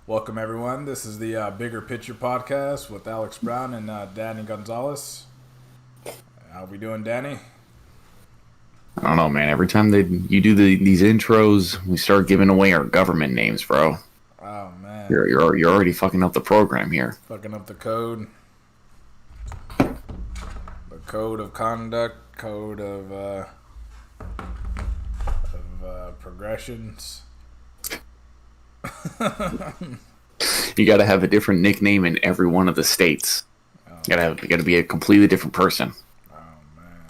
Welcome, everyone. This is the Bigger Picture Podcast with Alex Brown and Danny Gonzalez. How we doing, Danny? I don't know, man. Every time you do these intros, we start giving away our government names, bro. Oh, man. You're already fucking up the program here. Fucking up the code. The code of conduct, code of progressions. You got to have a different nickname in every one of the states. You gotta be a completely different person. Oh, man.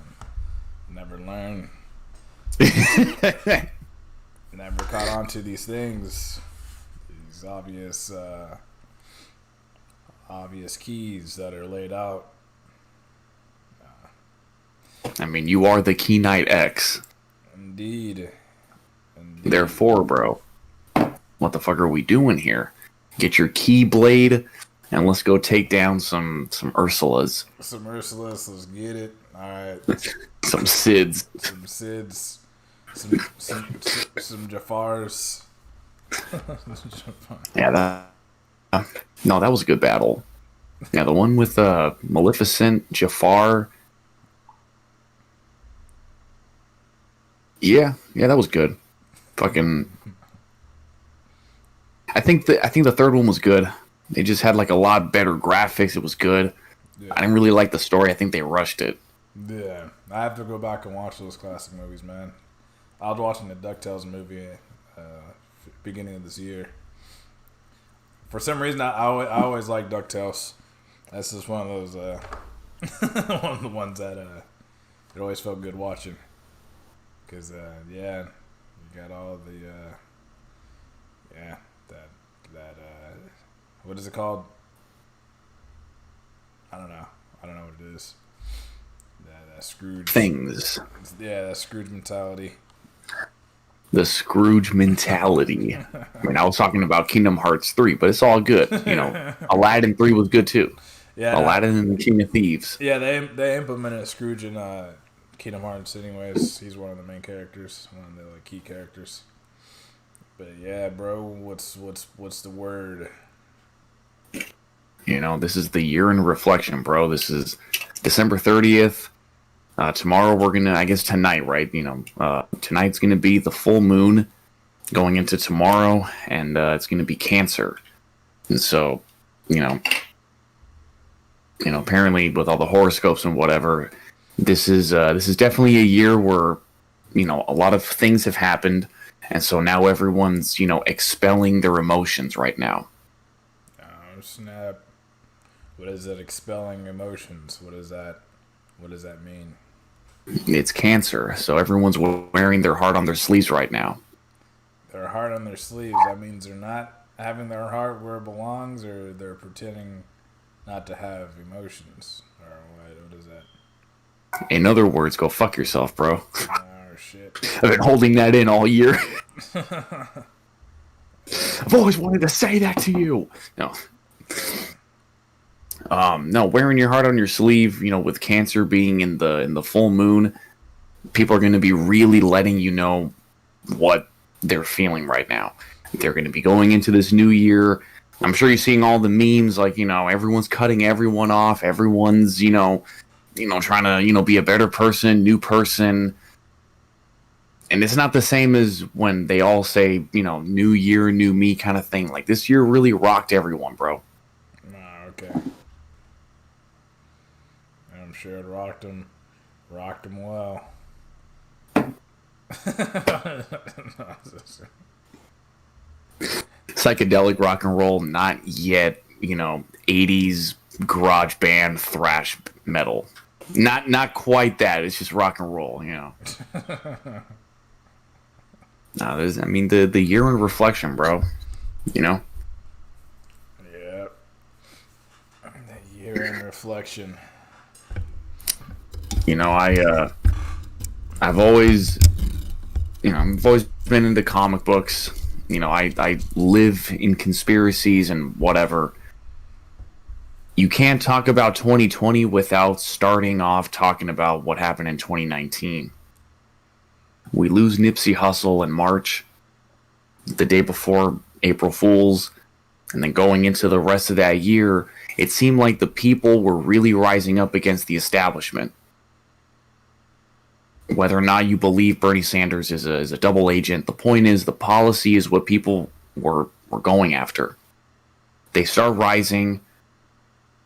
Never learn. Never caught on to these things. These obvious keys that are laid out. I mean, you are the Key Knight X. Indeed. Therefore, bro, what the fuck are we doing here? Get your Keyblade and let's go take down some Ursulas. Some Ursulas, let's get it. Alright. Some Sids. Some Sids. Some Jafars. Yeah, that was a good battle. Yeah, the one with Maleficent, Jafar. Yeah, that was good. Fucking. I think the third one was good. They just had like a lot better graphics. It was good. Yeah. I didn't really like the story. I think they rushed it. Yeah, I have to go back and watch those classic movies, man. I was watching the DuckTales movie beginning of this year. For some reason, I always like DuckTales. That's just one of those one of the ones that it always felt good watching. Cause yeah, you got all the that what is it called? I don't know what it is. That Scrooge Things. Yeah, that Scrooge mentality. The Scrooge mentality. I mean, I was talking about Kingdom Hearts 3, but it's all good. You know, Aladdin 3 was good too. Yeah, Aladdin and the King of Thieves. Yeah, they implemented Scrooge in Kingdom Hearts. Anyways, he's one of the main characters, one of the key characters. But yeah, bro, what's the word? You know, this is the year in reflection, bro. This is December 30th. Tomorrow we're gonna, I guess tonight, right? You know, tonight's gonna be the full moon going into tomorrow, and it's gonna be Cancer. And so, you know, apparently with all the horoscopes and whatever, this is definitely a year where, you know, a lot of things have happened, and so now everyone's, you know, expelling their emotions right now. Oh snap! What is that? Expelling emotions. What is that? What does that mean? It's Cancer, so everyone's wearing their heart on their sleeves right now. Their heart on their sleeves. That means they're not having their heart where it belongs, or they're pretending not to have emotions, or what is that? In other words, go fuck yourself, bro. Oh shit! I've been holding that in all year. I've always wanted to say that to you. No. No, wearing your heart on your sleeve, you know, with Cancer being in the full moon, people are going to be really letting you know what they're feeling right now. They're going to be going into this new year. I'm sure you're seeing all the memes, like, you know, everyone's cutting everyone off. Everyone's, you know, trying to, you know, be a better person, new person. And it's not the same as when they all say, you know, new year, new me kind of thing. Like, this year really rocked everyone, bro. Oh, okay. I'm sure it rocked him well. Psychedelic rock and roll, not yet, you know, 80s garage band thrash metal. Not quite that. It's just rock and roll, you know. No, I mean, the year in reflection, bro. You know? Yeah. The year in reflection. You know, I've always been into comic books. You know, I live in conspiracies and whatever. You can't talk about 2020 without starting off talking about what happened in 2019. We lose Nipsey Hussle in March, the day before April Fool's, And then going into the rest of that year, it seemed like the people were really rising up against the establishment. Whether or not you believe Bernie Sanders is a double agent, the point is the policy is what people were going after. They start rising.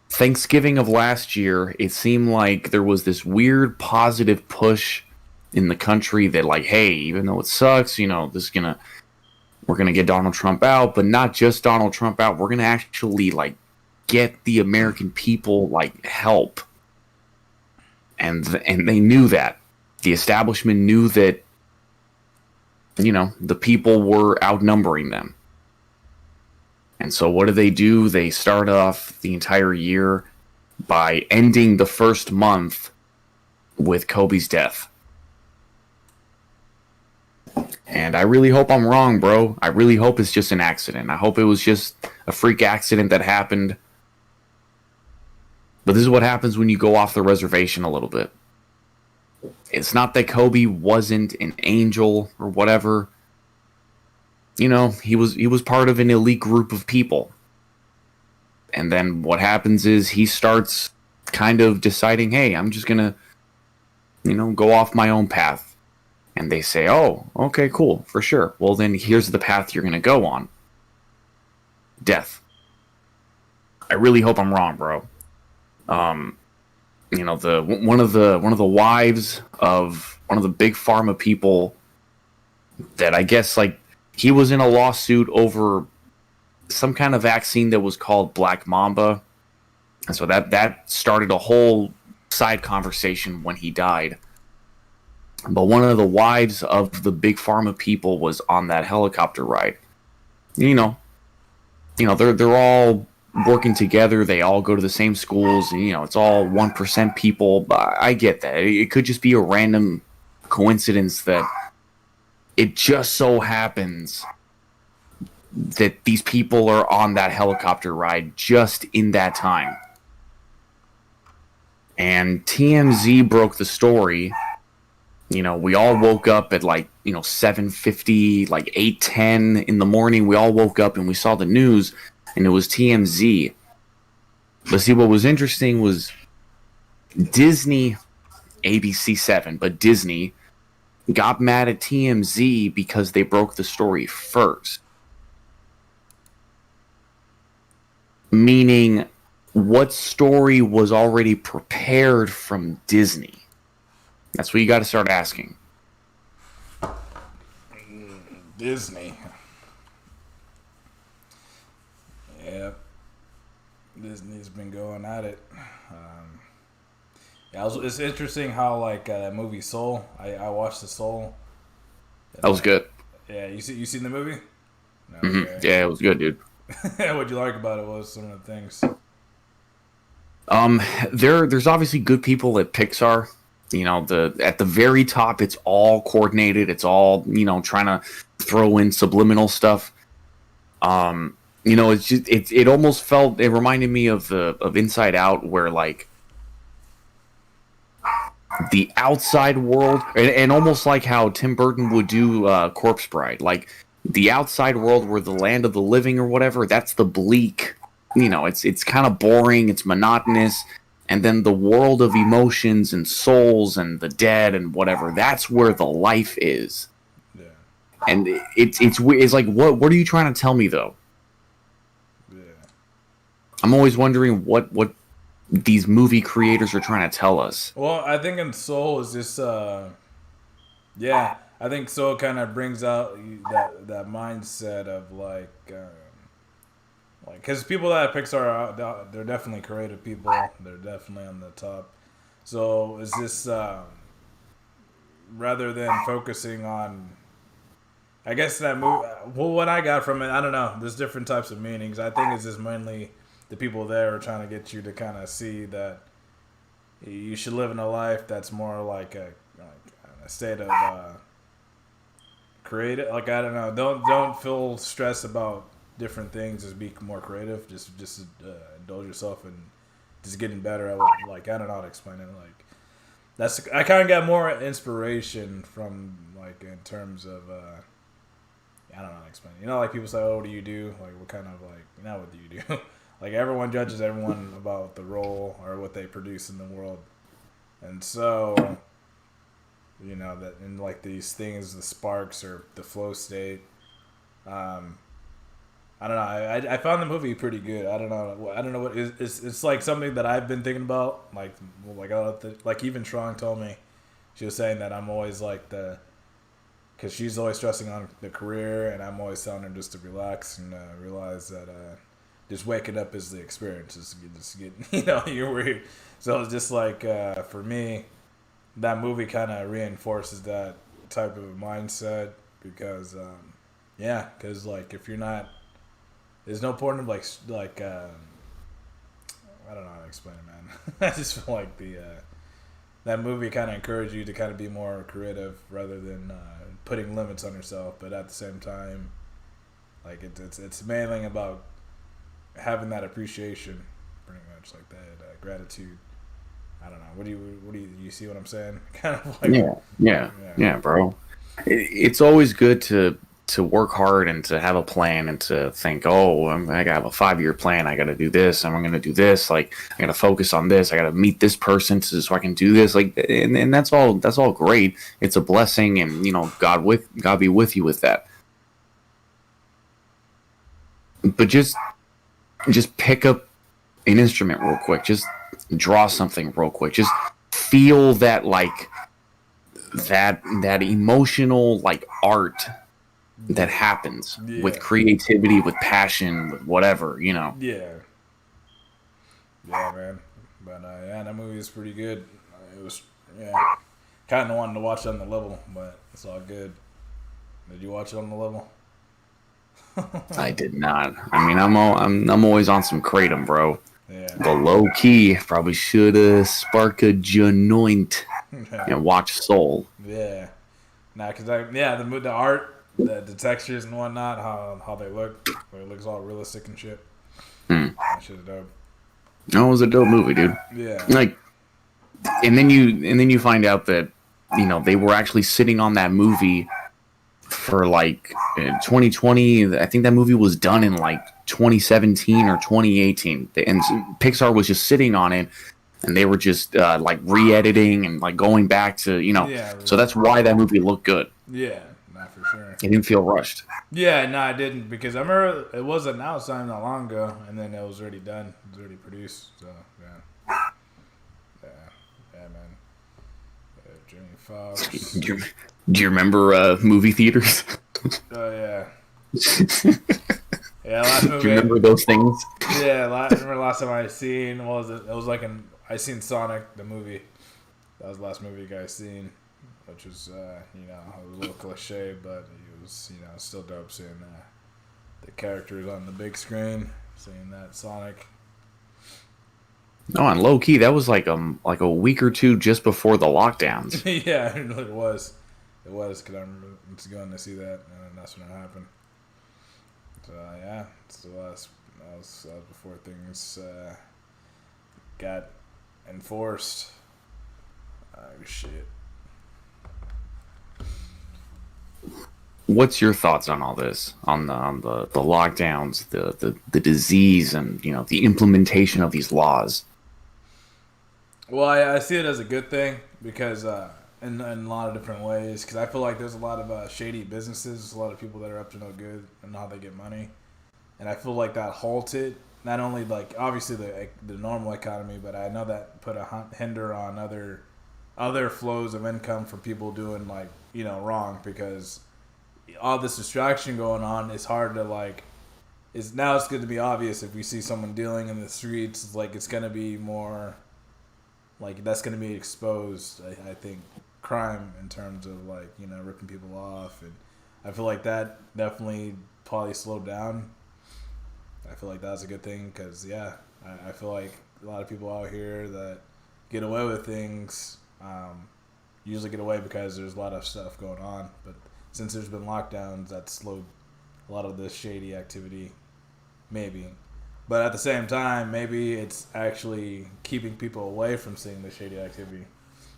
Thanksgiving of last year, it seemed like there was this weird positive push in the country that, like, hey, even though it sucks, we're gonna get Donald Trump out, but not just Donald Trump out. We're gonna actually like get the American people like help, and they knew that. The establishment knew that, the people were outnumbering them. And so what do? They start off the entire year by ending the first month with Kobe's death. And I really hope I'm wrong, bro. I really hope it's just an accident. I hope it was just a freak accident that happened. But this is what happens when you go off the reservation a little bit. It's not that Kobe wasn't an angel or whatever. He was part of an elite group of people. And then what happens is he starts kind of deciding, hey, I'm just going to, go off my own path. And they say, oh, okay, cool, for sure. Well, then here's the path you're going to go on. Death. I really hope I'm wrong, bro. One of the wives of one of the big pharma people that I guess, like, he was in a lawsuit over some kind of vaccine that was called Black Mamba. And so that started a whole side conversation when he died. But one of the wives of the big pharma people was on that helicopter ride. They're all working together. They all go to the same schools. And, it's all 1% people. But I get that. It could just be a random coincidence that it just so happens that these people are on that helicopter ride just in that time. And TMZ broke the story. We all woke up at 7:50, 8:10 in the morning. We all woke up and we saw the news, and it was TMZ. But see, what was interesting was Disney, ABC7, but Disney got mad at TMZ because they broke the story first. Meaning, what story was already prepared from Disney? That's what you got to start asking. Disney. Yeah. Disney's been going at it. It's interesting how that movie Soul. I watched the Soul. That was good. Yeah, you seen the movie? No, mm-hmm. Okay. Yeah, it was good, dude. What'd you like about it? What was some of the things? There's obviously good people at Pixar. At the very top, it's all coordinated. It's all trying to throw in subliminal stuff. It's just it almost felt, it reminded me of Inside Out, where the outside world, and almost like how Tim Burton would do Corpse Bride, like the outside world where the land of the living or whatever. That's the bleak. It's kind of boring. It's monotonous. And then the world of emotions and souls and the dead and whatever, that's where the life is. Yeah. And it's like, what are you trying to tell me, though? Yeah. I'm always wondering what these movie creators are trying to tell us. Well, I think in Soul is just, I think Soul kind of brings out that mindset of because people that at Pixar they're definitely creative people. They're definitely on the top. So is this rather than focusing on, I guess that movie. Well, what I got from it, I don't know. There's different types of meanings. I think it's just mainly the people there are trying to get you to kind of see that you should live in a life that's more like a state of creative. I don't know. Don't feel stressed about different things. Just be more creative. Just indulge yourself and just getting better at I don't know how to explain it. I kind of got more inspiration from in terms of I don't know how to explain it. You know, like people say, "Oh, what do you do?" Like, what kind of like, what do you do? Like everyone judges everyone about the role or what they produce in the world, and so that in like these things, the sparks or the flow state. Um, I don't know. I found the movie pretty good. I don't know. I don't know what it's like something that I've been thinking about. Like even Trong told me, she was saying that I'm always like because she's always stressing on the career, and I'm always telling her just to relax and realize that just waking up is the experience. Just get you're weird. So it's just like for me, that movie kind of reinforces that type of mindset because because like if you're not, there's no point of like I don't know how to explain it, man. I just feel like that movie kind of encouraged you to kind of be more creative rather than putting limits on yourself. But at the same time, like it's mainly about having that appreciation, pretty much like that gratitude. I don't know. What do you see what I'm saying? Kind of like yeah, bro. It's always good to work hard and to have a plan and to think, oh, I got a 5-year plan. I got to do this. And I'm going to do this. Like, I got to focus on this. I got to meet this person so I can do this. Like, and that's all great. It's a blessing, and God be with you with that. But just pick up an instrument real quick. Just draw something real quick. Just feel that that emotional like art that happens with creativity, with passion, with whatever, Yeah. Yeah, man. But that movie is pretty good. It was kind of wanting to watch it on the level, but it's all good. Did you watch it on the level? I did not. I mean, I'm always on some kratom, bro. Yeah. The low key probably should spark a joint and watch Soul. Yeah. Nah, cause the art, the textures and whatnot, how they look, where it looks all realistic and shit. That shit's dope. That was a dope movie, dude. Yeah. Like, and then you find out that they were actually sitting on that movie for like 2020. I think that movie was done in like 2017 or 2018, and Pixar was just sitting on it, and they were just like re-editing and like going back to So that's why that movie looked good. Yeah, not for sure. It didn't feel rushed. Yeah, no, I didn't, because I remember it was announced not long ago, and then it was already done. It was already produced. So yeah, man. Jimmy Fox. Do you remember movie theaters? Oh yeah. Yeah, last movie. Do you remember those things? Yeah, I remember last time I seen, what was it? It was like I seen Sonic the movie. That was the last movie you guys seen, which was it was a little cliche, but it was still dope seeing the characters on the big screen, seeing that Sonic. No, on low key, that was like a week or two just before the lockdowns. Yeah, it was. It was, because I remember going to see that, and that's when it happened. So so that was before things got enforced. Shit. What's your thoughts on all this? On the lockdowns, the disease, and the implementation of these laws? Well, I see it as a good thing because in a lot of different ways. Because I feel like there's a lot of shady businesses, a lot of people that are up to no good and how they get money, and I feel like that halted not only like obviously the normal economy, but I know that put a hinder on other flows of income from people doing wrong, because all this distraction going on is hard to it's going to be obvious if we see someone dealing in the streets. It's going to be more that's going to be exposed. I think crime in terms of ripping people off, and I feel like that definitely probably slowed down. I feel like that's a good thing because I feel like a lot of people out here that get away with things usually get away because there's a lot of stuff going on, but since there's been lockdowns, that slowed a lot of this shady activity, maybe. But at the same time, maybe it's actually keeping people away from seeing the shady activity.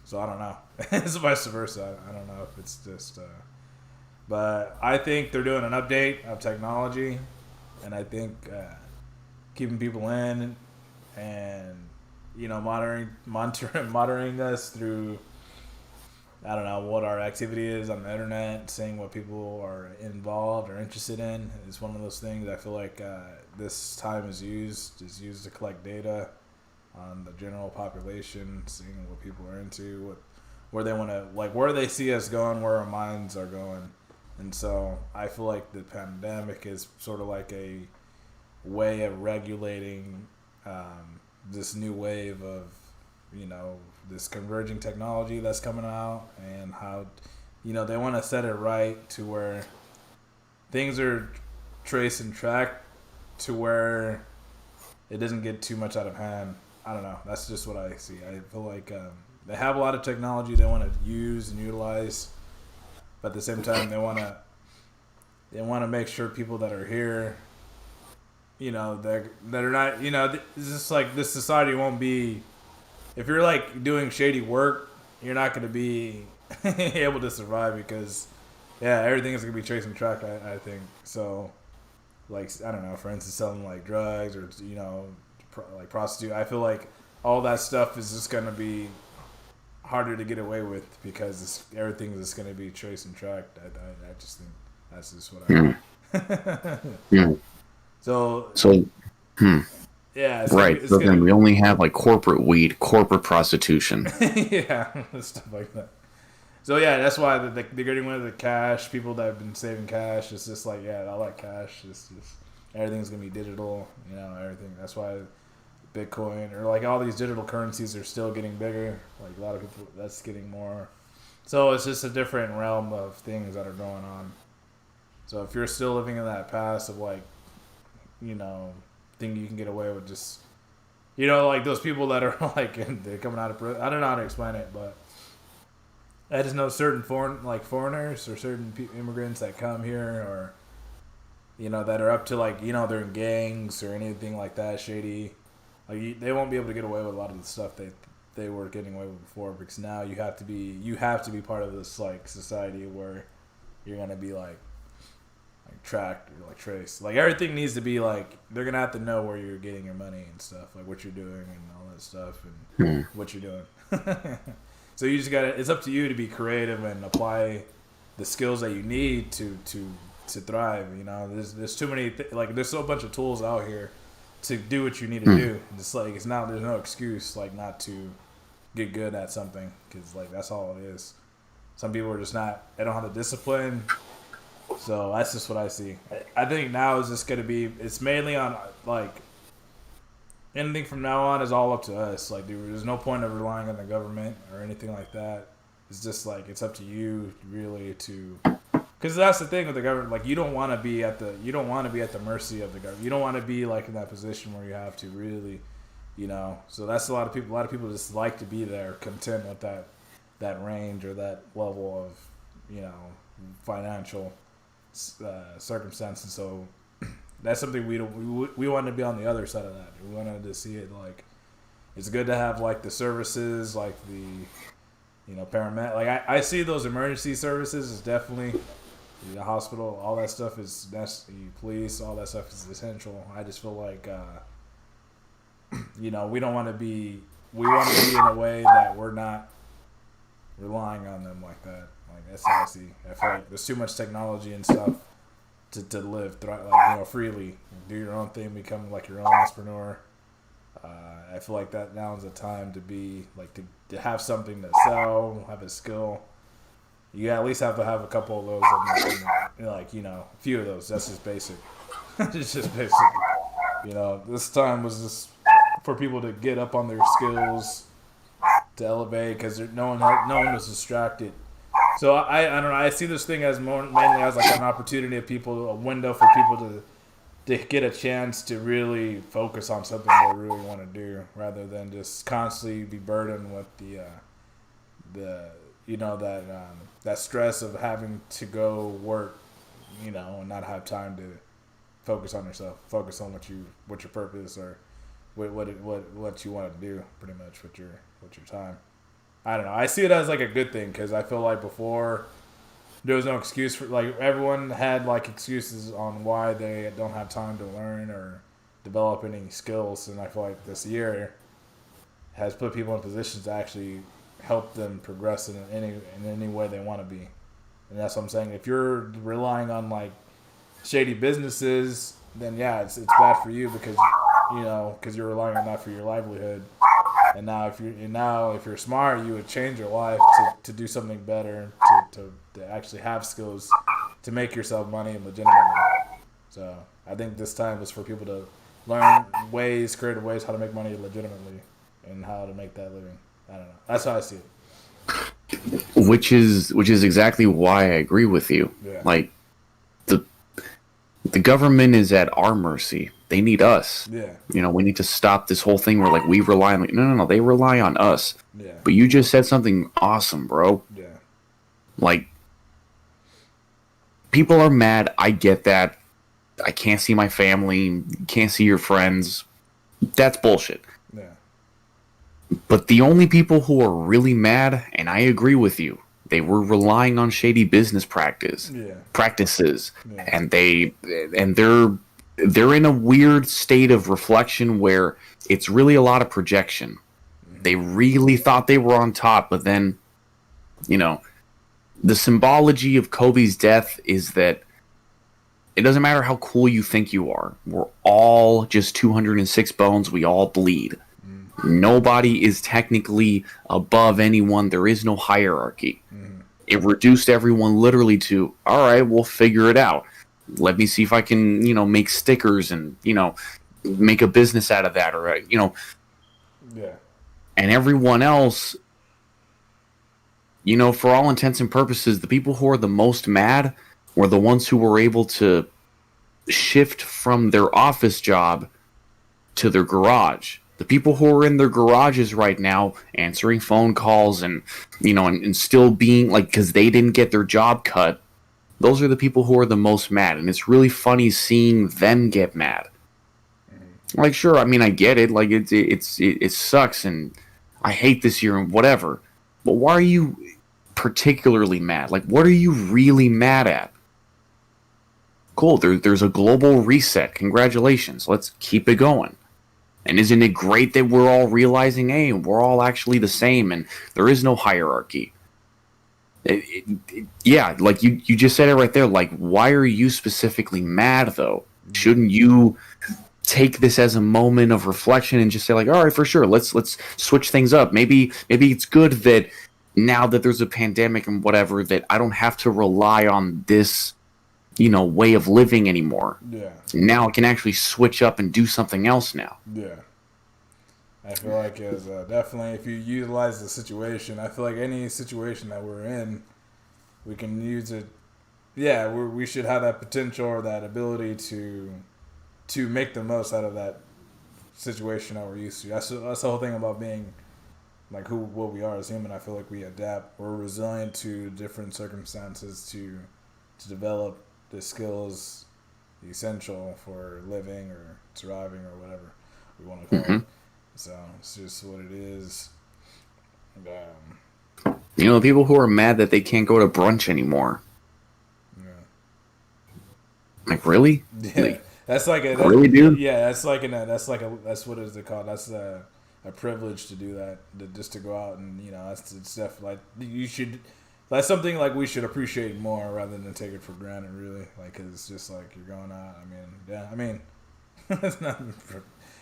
So I don't know. It's vice versa. I don't know if it's just But I think they're doing an update of technology, and I think keeping people in and monitoring us through I don't know what our activity is on the internet, seeing what people are involved or interested in is one of those things. I feel like this time is used to collect data on the general population, seeing what people are into, where they want to where they see us going, where our minds are going, and so I feel like the pandemic is sort of like a way of regulating this new wave of this converging technology that's coming out, and how they want to set it right to where things are traced and tracked to where it doesn't get too much out of hand. I don't know. That's just what I see. I feel like they have a lot of technology they want to use and utilize, but at the same time they want to make sure people that are here, that are not, it's just like this society won't be. If you're like doing shady work, you're not going to be able to survive because, yeah, everything is going to be traced and tracked. I think so. Like I don't know, for instance, selling like drugs or like prostitute. I feel like all that stuff is just going to be harder to get away with because everything is just going to be traced and tracked. I just think that's just what I. Yeah. So. Hmm. Yeah, Right. So then we only have like corporate weed, corporate prostitution. Yeah, stuff like that. So yeah, that's why they're getting rid of the cash. People that have been saving cash, it's just like, yeah, I like cash. It's just everything's gonna be digital. Everything. That's why Bitcoin or like all these digital currencies are still getting bigger. Like a lot of people, that's getting more. So it's just a different realm of things that are going on. So if you're still living in that past of like, think you can get away with just, like those people that are like they're coming out of prison. I don't know how to explain it, but I just know certain foreigners or certain immigrants that come here or, that are up to like, they're in gangs or anything like that, shady. Like they won't be able to get away with a lot of the stuff they were getting away with before because now you have to be part of this like society where you're gonna be like tracked or like traced. Like everything needs to be like they're gonna have to know where you're getting your money and stuff, like what you're doing and all that stuff and what you're doing. So you just gotta. It's up to you to be creative and apply the skills that you need to thrive. There's too many there's so bunch of tools out here to do what you need to do. It's like there's no excuse like not to get good at something because like that's all it is. Some people are just not. They don't have the discipline. So that's just what I see. I think now is just going to be, it's mainly on, like, anything from now on is all up to us. Like, there's no point of relying on the government or anything like that. It's just, like, it's up to you, really, to, because that's the thing with the government. Like, you don't want to be at the mercy of the government. You don't want to be, like, in that position where you have to really, So that's a lot of people. A lot of people just like to be there, content with that range or that level of, financial circumstances. So that's something we want to be on the other side of that. We wanted to see it like it's good to have like the services like the paramedic. Like I see those emergency services is definitely the hospital. All that stuff that's the police. All that stuff is essential. I just feel like we don't want to be. We want to be in a way that we're not relying on them like that. Like that's how I see. I feel like there's too much technology and stuff to live freely, do your own thing, become like your own entrepreneur. I feel like that now is the time to be like to have something to sell, have a skill. You at least have to have a couple of those, a few of those. That's just basic. It's just basic. This time was just for people to get up on their skills, to elevate, because no one was distracted. So I don't know. I see this thing as mainly as like an opportunity a window for people to get a chance to really focus on something they really want to do, rather than just constantly be burdened with that stress of having to go work, and not have time to focus on yourself, focus on what your purpose or what you want to do, pretty much with your time. I don't know. I see it as like a good thing because I feel like before there was no excuse for like everyone had like excuses on why they don't have time to learn or develop any skills, and I feel like this year has put people in positions to actually help them progress in any way they want to be. And that's what I'm saying. If you're relying on like shady businesses, then yeah, it's bad for you because because you're relying on that for your livelihood. And now if you're smart, you would change your life to do something better, to actually have skills to make yourself money legitimately. So I think this time was for people to learn ways, creative ways how to make money legitimately and how to make that living. I don't know. That's how I see it. Which is exactly why I agree with you. Yeah. Like the government is at our mercy. They need us. Yeah. We need to stop this whole thing where like we rely on. Like, no. They rely on us. Yeah. But you just said something awesome, bro. Yeah. Like people are mad. I get that. I can't see my family. Can't see your friends. That's bullshit. Yeah. But the only people who are really mad, and I agree with you, they were relying on shady business practices, Yeah. and they're in a weird state of reflection where it's really a lot of projection. They really thought they were on top, but then, the symbology of Kobe's death is that it doesn't matter how cool you think you are. We're all just 206 bones. We all bleed. Nobody is technically above anyone. There is no hierarchy. It reduced everyone literally to, all right, we'll figure it out. Let me see if I can, make stickers and, make a business out of that, or, Yeah. And everyone else, for all intents and purposes, the people who are the most mad were the ones who were able to shift from their office job to their garage. The people who are in their garages right now answering phone calls and, and still being like, because they didn't get their job cut, those are the people who are the most mad. And it's really funny seeing them get mad. Like, sure, I mean, I get it. Like, it sucks and I hate this year and whatever. But why are you particularly mad? Like, what are you really mad at? Cool, there's a global reset. Congratulations. Let's keep it going. And isn't it great that we're all realizing, hey, we're all actually the same and there is no hierarchy? Yeah, like you just said it right there. Like, why are you specifically mad, though? Shouldn't you take this as a moment of reflection and just say, like, all right, for sure, let's switch things up. Maybe it's good that now that there's a pandemic and whatever, that I don't have to rely on this way of living anymore. Yeah. Now I can actually switch up and do something else now. Yeah. I feel like as definitely if you utilize the situation, I feel like any situation that we're in, we can use it. Yeah, we should have that potential or that ability to make the most out of that situation that we're used to. That's the whole thing about being like what we are as human. I feel like we adapt. We're resilient to different circumstances to develop the skills essential for living or surviving or whatever we want to call it. So it's just what it is. The people who are mad that they can't go to brunch anymore. Yeah. Like, really? Yeah. Like, that's like a really, dude? Yeah, that's what is it called? That's a privilege to do that. Just to go out and it's definitely like you should. That's something like we should appreciate more rather than take it for granted. Really, like 'cause it's just like you're going out. I mean, it's not.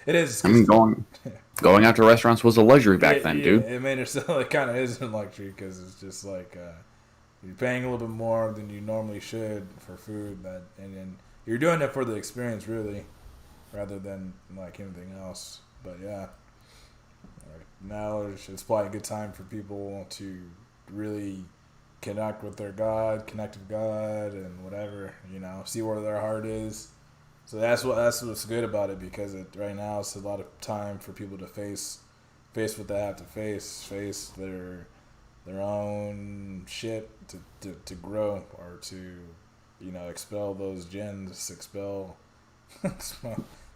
It is. I mean, going out to restaurants was a luxury back then, dude. It made it sound like kind of isn't luxury because it's just like you're paying a little bit more than you normally should for food. And then you're doing it for the experience, really, rather than like anything else. But yeah, now it's probably a good time for people to really connect with their God, connect with God, and whatever, see where their heart is. So that's what's good about it because right now it's a lot of time for people to face what they have to face their own shit to grow or to expel those gens, expel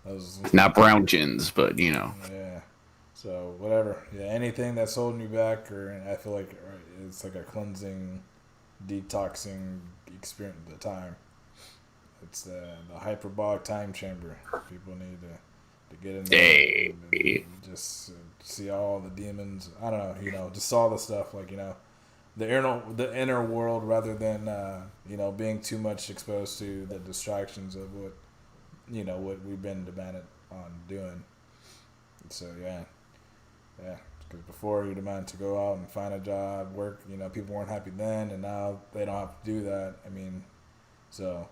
those not brown gins, but Yeah. So whatever. Yeah, anything that's holding you back, or I feel like it's like a cleansing detoxing experience at the time. It's the hyperbolic time chamber. People need to get in there Hey. and just see all the demons. I don't know, just all the stuff like the inner world rather than being too much exposed to the distractions of what we've been demanded on doing. So yeah. Because before you demand to go out and find a job, work, people weren't happy then, and now they don't have to do that. I mean, so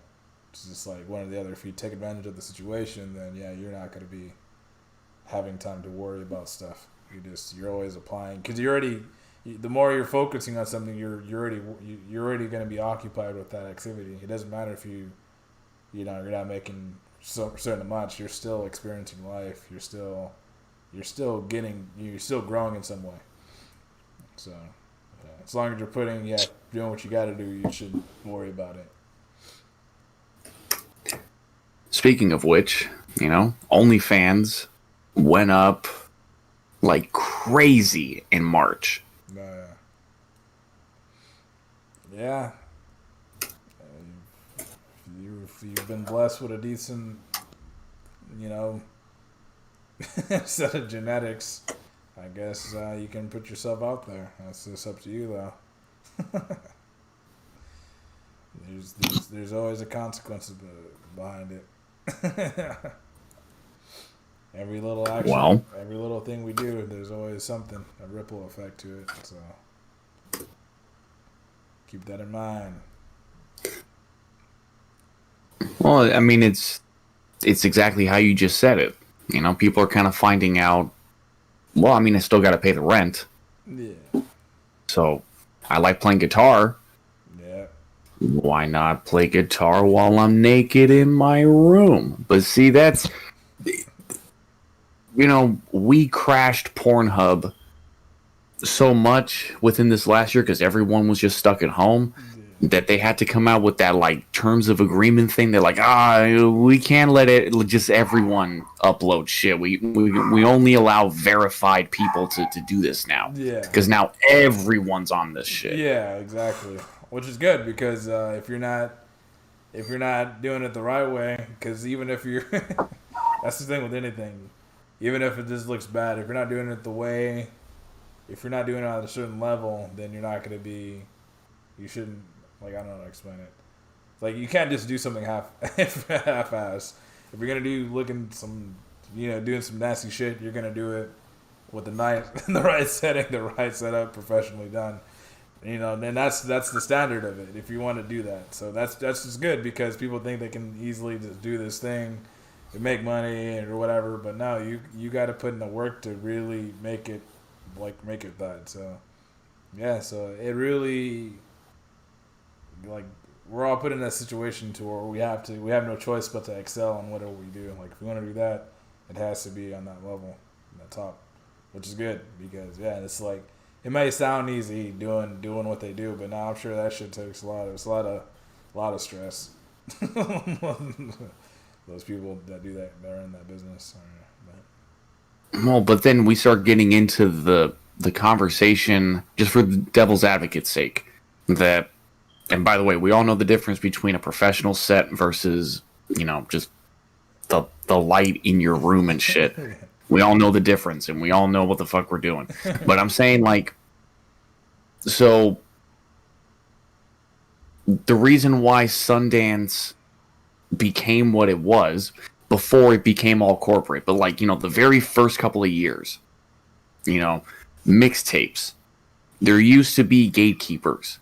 it's just like one or the other. If you take advantage of the situation, then yeah, you're not going to be having time to worry about stuff. You're always applying because the more you're focusing on something, you're already going to be occupied with that activity. It doesn't matter if you're not making certain amounts. You're still experiencing life. You're still growing in some way. So, as long as you're doing what you got to do, you shouldn't worry about it. Speaking of which, OnlyFans went up like crazy in March. Yeah. You've been blessed with a decent, set of genetics. I guess you can put yourself out there. That's just up to you, though. There's always a consequence behind it. Every little action, every little thing we do, there's always something, a ripple effect to it. So keep that in mind. Well, I mean, it's exactly how you just said it. People are kind of finding out. Well, I mean, I still got to pay the rent. Yeah. So I like playing guitar. Yeah. Why not play guitar while I'm naked in my room? But see, that's, we crashed Pornhub so much within this last year because everyone was just stuck at home that they had to come out with that like terms of agreement thing. They're like, we can't let it just everyone upload shit. We only allow verified people to do this now. Yeah. Because now everyone's on this shit. Yeah, exactly. Which is good because if you're not doing it the right way, because even if you're that's the thing with anything, even if it just looks bad, if you're not doing it if you're not doing it at a certain level, then you're not going to be. You shouldn't. Like, I don't know how to explain it. Like, you can't just do something half-ass. If you're gonna doing some nasty shit, you're gonna do it with the right setting, the right setup, professionally done. And that's the standard of it. If you want to do that, so that's just good because people think they can easily just do this thing and make money or whatever. But no, you got to put in the work to really make it that. So yeah, so it really. Like we're all put in that situation to where we have no choice but to excel in whatever we do. Like if we want to do that, it has to be on that level, that top, which is good because it's like it may sound easy doing what they do, but now I'm sure that shit takes a lot of stress. Those people that do that, they're in that business. Well, but then we start getting into the conversation just for the devil's advocate's sake that. And by the way, we all know the difference between a professional set versus, just the light in your room and shit. We all know the difference, and we all know what the fuck we're doing. But I'm saying, like, so the reason why Sundance became what it was before it became all corporate, but like, the very first couple of years, mixtapes, there used to be gatekeepers.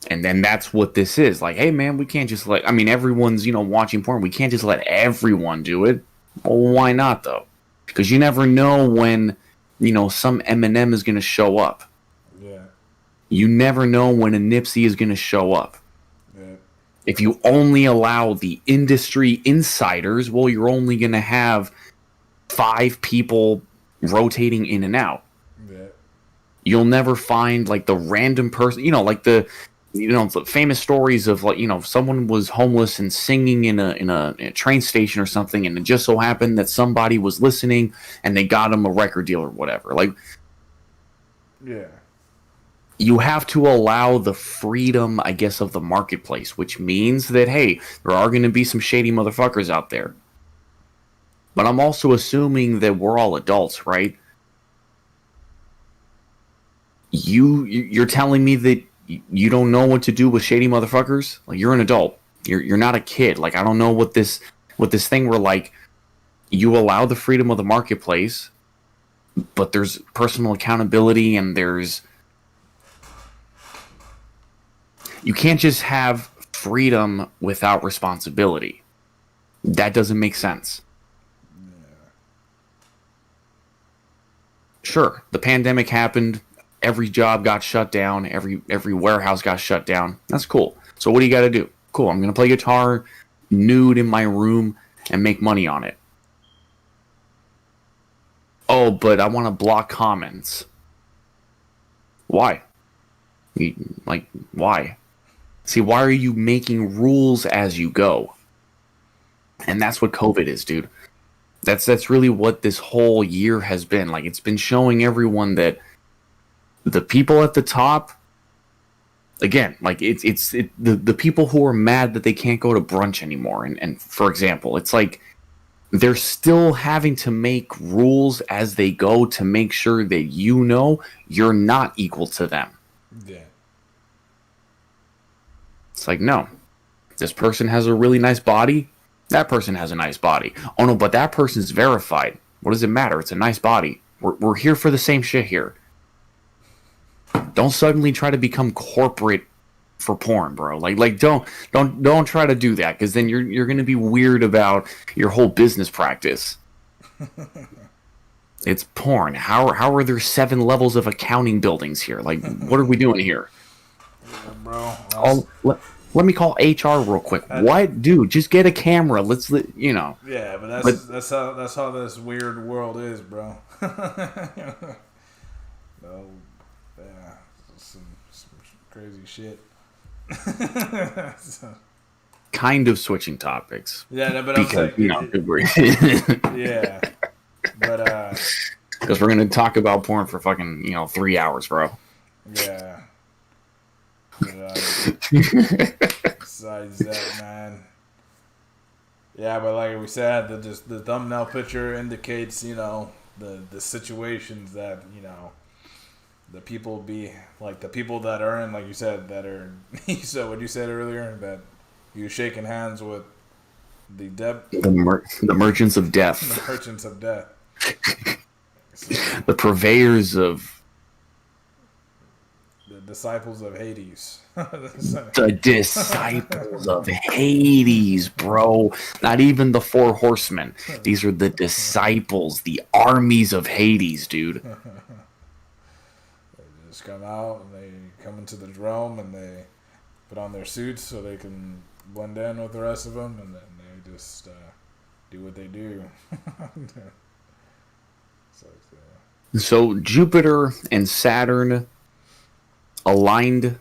And then that's what this is. Like, hey, man, we can't just everyone's, watching porn. We can't just let everyone do it. Well, why not, though? Because you never know when, some Eminem is going to show up. Yeah. You never know when a Nipsey is going to show up. Yeah. If you only allow the industry insiders, well, you're only going to have 5 people rotating in and out. Yeah. You'll never find, like, the random person, like the famous stories of like someone was homeless and singing in a train station or something, and it just so happened that somebody was listening and they got him a record deal or whatever. Like, yeah, you have to allow the freedom, I guess, of the marketplace, which means that, hey, there are going to be some shady motherfuckers out there. But I'm also assuming that we're all adults, right? You're telling me that you don't know what to do with shady motherfuckers? Like, you're an adult. You're not a kid. Like, I don't know what this thing where, like, you allow the freedom of the marketplace, but there's personal accountability, and you can't just have freedom without responsibility. That doesn't make sense. Sure, the pandemic happened. Every job got shut down. Every warehouse got shut down. That's cool. So what do you got to do? Cool. I'm gonna play guitar nude in my room and make money on it. Oh, but I want to block comments. Why? Like, why? See, why are you making rules as you go? And that's what COVID is, dude. That's really what this whole year has been. Like, it's been showing everyone that the people at the top, again, like the people who are mad that they can't go to brunch anymore. And for example, it's like they're still having to make rules as they go to make sure that you're not equal to them. Yeah. It's like, no, this person has a really nice body. That person has a nice body. Oh no, but that person's verified. What does it matter? It's a nice body. We're here for the same shit here. Don't suddenly try to become corporate for porn, bro. Like don't try to do that, because then you're gonna be weird about your whole business practice. It's porn. How are there 7 levels of accounting buildings here? Like, what are we doing here? Yeah, bro. Let me call HR real quick. What, dude? Just get a camera. Yeah, but that's how this weird world is, bro. No, yeah, some crazy shit. Kind of switching topics. Yeah, but because, yeah, but because we're gonna talk about porn for fucking 3 hours, bro. Yeah. But, besides that, man. Yeah, but like we said, the thumbnail picture indicates, the situations that, the people be like, the people that are in, like you said, that are. So what you said earlier, that you're shaking hands with the the merchants of death, the merchants of death, the purveyors of. The disciples of Hades. The disciples of Hades, bro. Not even the 4 horsemen. These are the disciples, the armies of Hades, dude. They just come out and they come into the realm and they put on their suits so they can blend in with the rest of them, and then they just do what they do. So Jupiter and Saturn aligned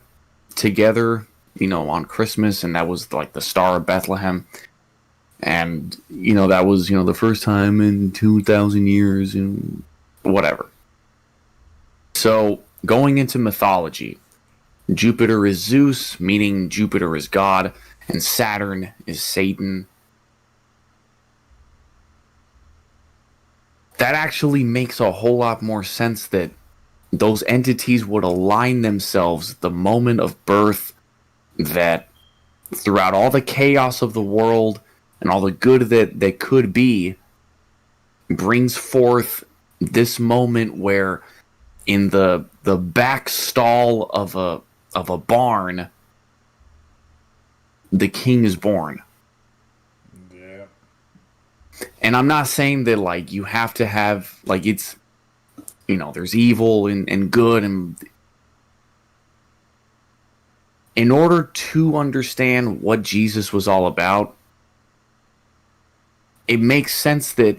together, on Christmas, and that was like the Star of Bethlehem. And, that was, the first time in 2,000 years and whatever. So going into mythology, Jupiter is Zeus, meaning Jupiter is God, and Saturn is Satan. That actually makes a whole lot more sense that those entities would align themselves the moment of birth, that throughout all the chaos of the world and all the good that could be, brings forth this moment where in the back stall of a barn, the king is born. Yeah. And I'm not saying that, like, you have to have, like, it's, there's evil and good, and in order to understand what Jesus was all about, it makes sense that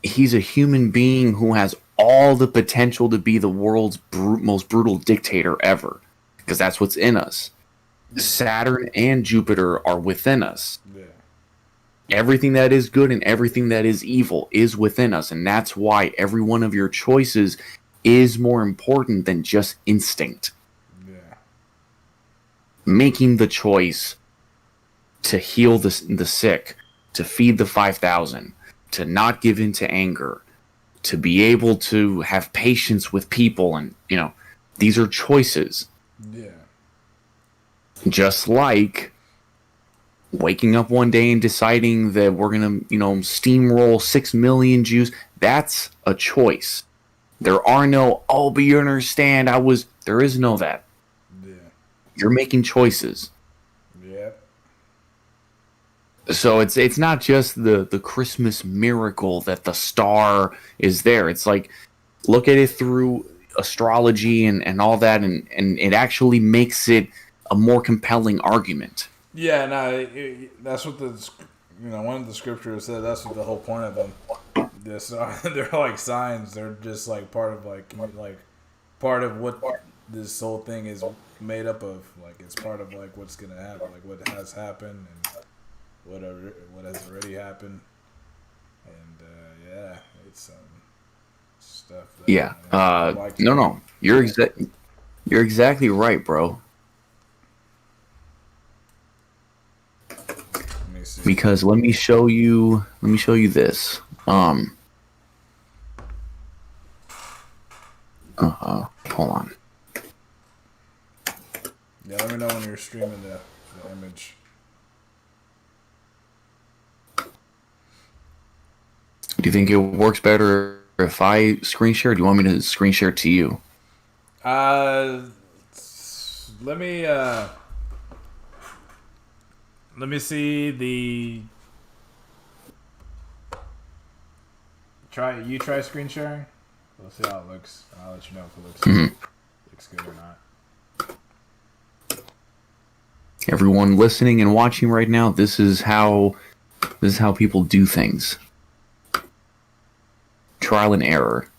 he's a human being who has all the potential to be the world's most brutal dictator ever, because that's what's in us. Saturn and Jupiter are within us. Yeah. Everything that is good and everything that is evil is within us, and that's why every one of your choices is more important than just instinct. Yeah. Making the choice to heal the sick, to feed the 5,000, to not give in to anger, to be able to have patience with people, and these are choices. Yeah. Just like waking up one day and deciding that we're gonna steamroll 6 million Jews, that's a choice. There are no, oh, but you understand, there is no that. Yeah. You're making choices. Yeah. So it's not just the Christmas miracle that the star is there. It's like, look at it through astrology and all that, and it actually makes it a more compelling argument. Yeah, no, that's what one of the scriptures said. That's what the whole point of them. This they're like signs. They're just like part of part of what this whole thing is made up of. Like it's part of like what's gonna happen, like what has happened and what has already happened. And yeah, it's stuff. That, Yeah. No, you're exactly right, bro. Because let me show you this. Hold on. Yeah, let me know when you're streaming the image. Do you think it works better if I screen share? Or do you want me to screen share to you? Let me see the. Try screen sharing. We'll see how it looks. I'll let you know if it looks good or not. Everyone listening and watching right now, this is how people do things. Trial and error.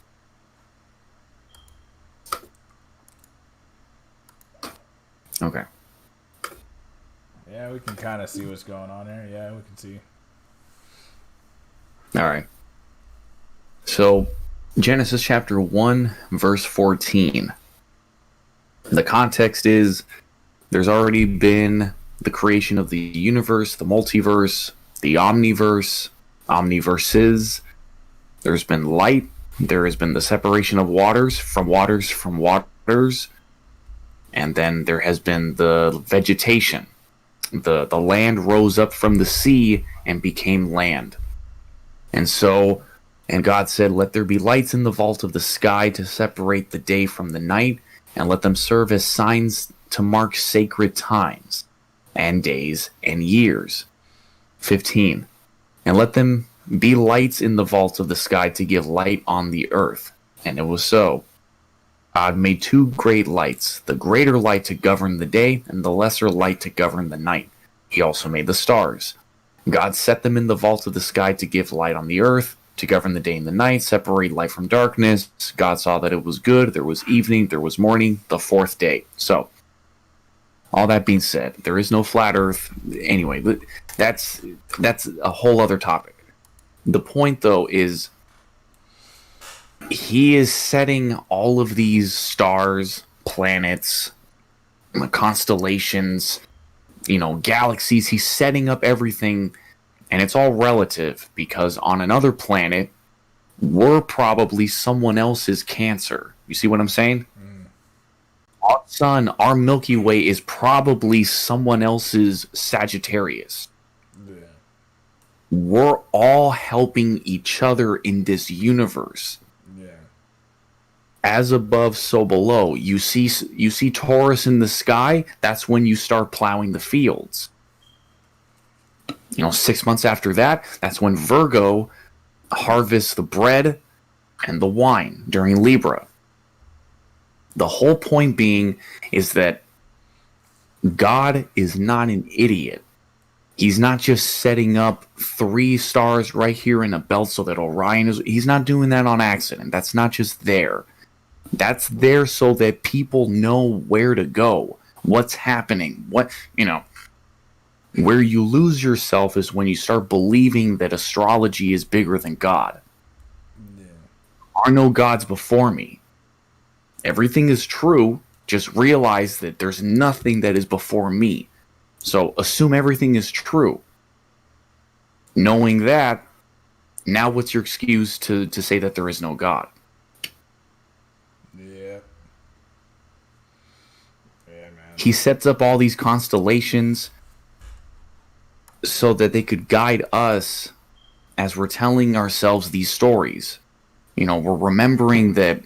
Okay. Yeah, we can kind of see what's going on there. Yeah, we can see. All right. So, Genesis chapter 1, verse 14. The context is there's already been the creation of the universe, the multiverse, the omniverse, omniverses. There's been light. There has been the separation of waters. And then there has been the vegetation. The land rose up from the sea and became land. And God said, let there be lights in the vault of the sky to separate the day from the night, and let them serve as signs to mark sacred times and days and years. 15. And let them be lights in the vault of the sky to give light on the earth. And it was so. God made two great lights, the greater light to govern the day, and the lesser light to govern the night. He also made the stars. God set them in the vault of the sky to give light on the earth, to govern the day and the night, separate light from darkness. God saw that it was good. There was evening, there was morning, the fourth day. So, all that being said, there is no flat earth. Anyway, that's a whole other topic. The point, though, is he is setting all of these stars, planets, constellations, galaxies. He's setting up everything, and it's all relative, because on another planet, we're probably someone else's Cancer. You see what I'm saying? Our sun, our Milky Way, is probably someone else's Sagittarius. Yeah. We're all helping each other in this universe. Yeah. As above, so below. You see Taurus in the sky, that's when you start plowing the fields. 6 months after that, that's when Virgo harvests the bread and the wine during Libra. The whole point being is that God is not an idiot. He's not just setting up 3 stars right here in a belt so that Orion is... He's not doing that on accident. That's not just there. That's there so that people know where to go, what's happening, Where you lose yourself is when you start believing that astrology is bigger than God. Yeah. There are no gods before me. Everything is true. Just realize that there's nothing that is before me. So assume everything is true. Knowing that, now what's your excuse to say that there is no God? Yeah. Yeah, man. He sets up all these constellations so that they could guide us as we're telling ourselves these stories. We're remembering that,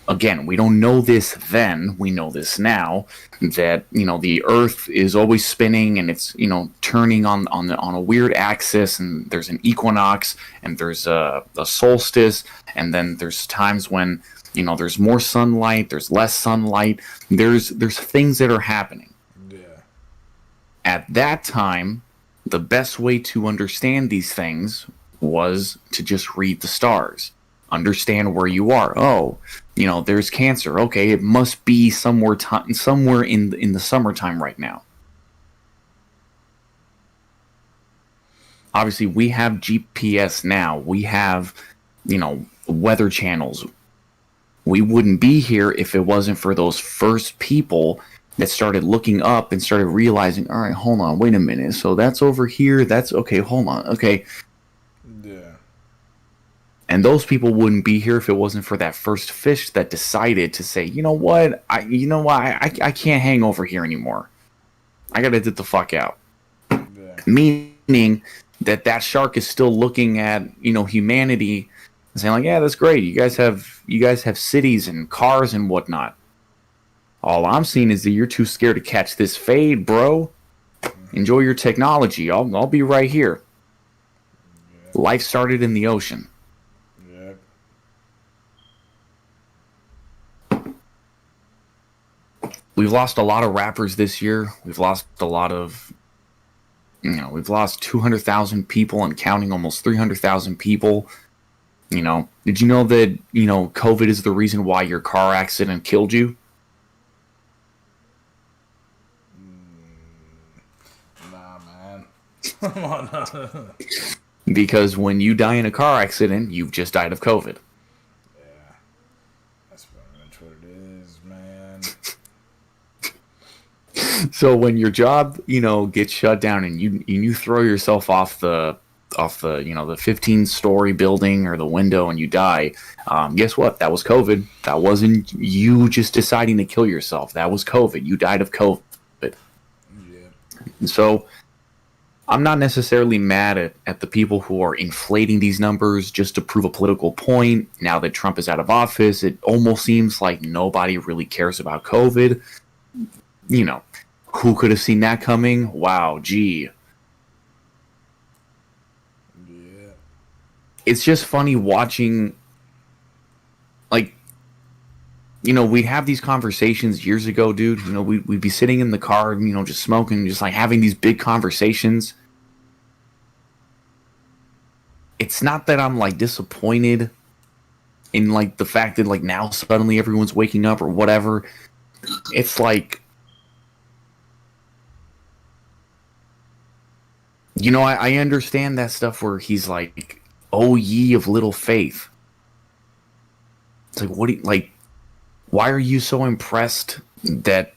again, we don't know this then, we know this now, that, the earth is always spinning and it's, turning on a weird axis, and there's an equinox and there's a solstice, and then there's times when, there's more sunlight, there's less sunlight, there's things that are happening. Yeah. At that time, the best way to understand these things was to just read the stars. Understand where you are. Oh, there's Cancer. Okay, it must be somewhere in the summertime right now. Obviously, we have GPS now. We have, weather channels. We wouldn't be here if it wasn't for those first people that started looking up and started realizing, all right, hold on, wait a minute. So that's over here. That's okay. Hold on. Okay. Yeah. And those people wouldn't be here if it wasn't for that first fish that decided to say, you know what, I can't hang over here anymore. I gotta get the fuck out. Yeah. Meaning that shark is still looking at, humanity and saying like, yeah, that's great. You guys have cities and cars and whatnot. All I'm seeing is that you're too scared to catch this fade, bro. Enjoy your technology. I'll be right here. Yeah. Life started in the ocean. We've lost a lot of rappers this year. We've lost a lot of, we've lost 200,000 people and counting, almost 300,000 people. Did you know that, COVID is the reason why your car accident killed you? Nah, man. Come on. Because when you die in a car accident, you've just died of COVID. Yeah. That's pretty much what it is, man. So when your job, gets shut down and you throw yourself off the the 15-story building or the window and you die, guess what? That was COVID. That wasn't you just deciding to kill yourself. That was COVID. You died of COVID. Yeah. And so I'm not necessarily mad at the people who are inflating these numbers just to prove a political point. Now that Trump is out of office, it almost seems like nobody really cares about COVID. Who could have seen that coming? Wow, gee. Yeah. It's just funny watching, like, we'd have these conversations years ago, dude. We'd be sitting in the car, just smoking, just like having these big conversations. It's not that I'm like disappointed in like the fact that like now suddenly everyone's waking up or whatever. It's like, I understand that stuff where he's like, "Oh, ye of little faith." It's like, what do you, like, why are you so impressed that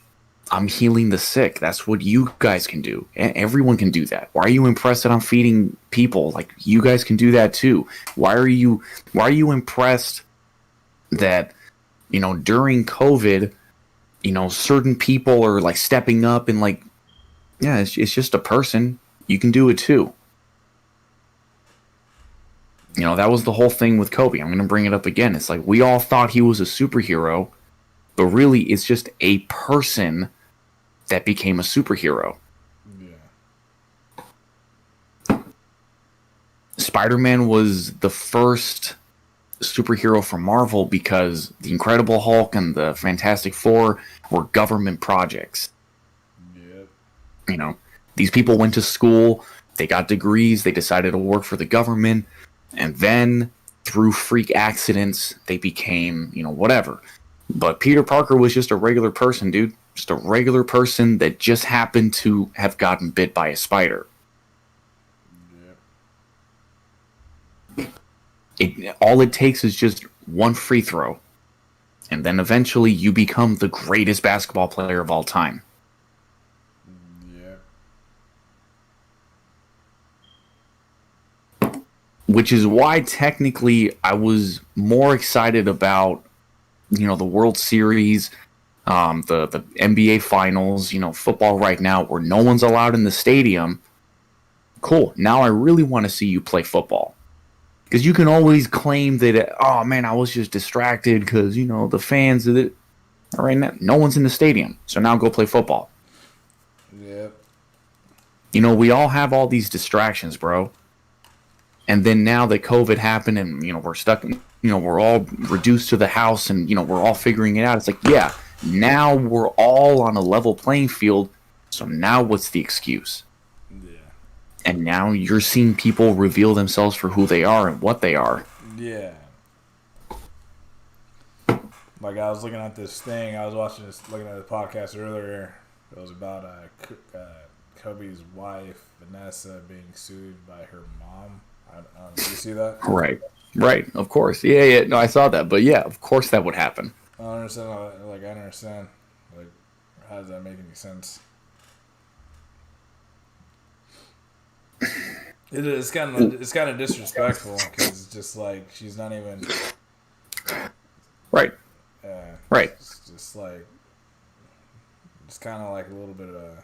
I'm healing the sick? That's what you guys can do. Everyone can do that. Why are you impressed that I'm feeding people? Like, you guys can do that too. Why are you impressed that, during COVID, certain people are like stepping up and like, yeah, it's just a person. You can do it too. That was the whole thing with Kobe. I'm going to bring it up again. It's like we all thought he was a superhero, but really it's just a person that became a superhero. Yeah. Spider-Man was the first superhero from Marvel because the Incredible Hulk and the Fantastic Four were government projects. Yep. These people went to school, they got degrees, they decided to work for the government, and then through freak accidents, they became, whatever. But Peter Parker was just a regular person, dude. Just a regular person that just happened to have gotten bit by a spider. Yep. All it takes is just one free throw. And then eventually you become the greatest basketball player of all time. Yeah. Which is why technically I was more excited about, the World Series, the NBA Finals, football right now, where no one's allowed in the stadium. Cool. Now I really want to see you play football. Because you can always claim that, oh man, I was just distracted because, the fans of it. All right, now, no one's in the stadium. So now go play football. Yep. We all have all these distractions, bro. And then now that COVID happened and, we're stuck, we're all reduced to the house and, we're all figuring it out. It's like, yeah, now we're all on a level playing field. So now what's the excuse? Yeah. And now you're seeing people reveal themselves for who they are and what they are. Yeah. Like I was looking at this thing, looking at the podcast earlier. It was about Kobe's wife, Vanessa, being sued by her mom. I don't know. Did you see that? Right. Of course. Yeah. No, I saw that. But yeah, of course that would happen. I don't understand. I don't understand. Like, how does that make any sense? It's kind of disrespectful because it's just like she's not even. Right. Right. It's just like. It's kind of like a little bit of a.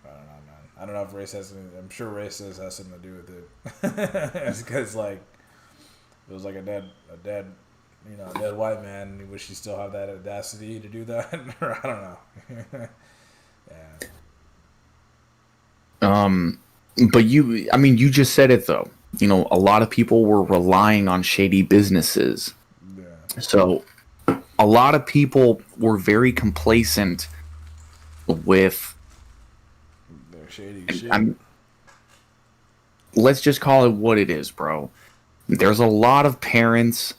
I don't know, man. I don't know if race has. I'm sure race has something to do with it. It's because like, it was like a dead, a dead white man. Would she still have that audacity to do that? Or I don't know. Yeah. But you just said it though. A lot of people were relying on shady businesses. Yeah. So, a lot of people were very complacent with They're shady shit. Let's just call it what it is, bro. There's a lot of parents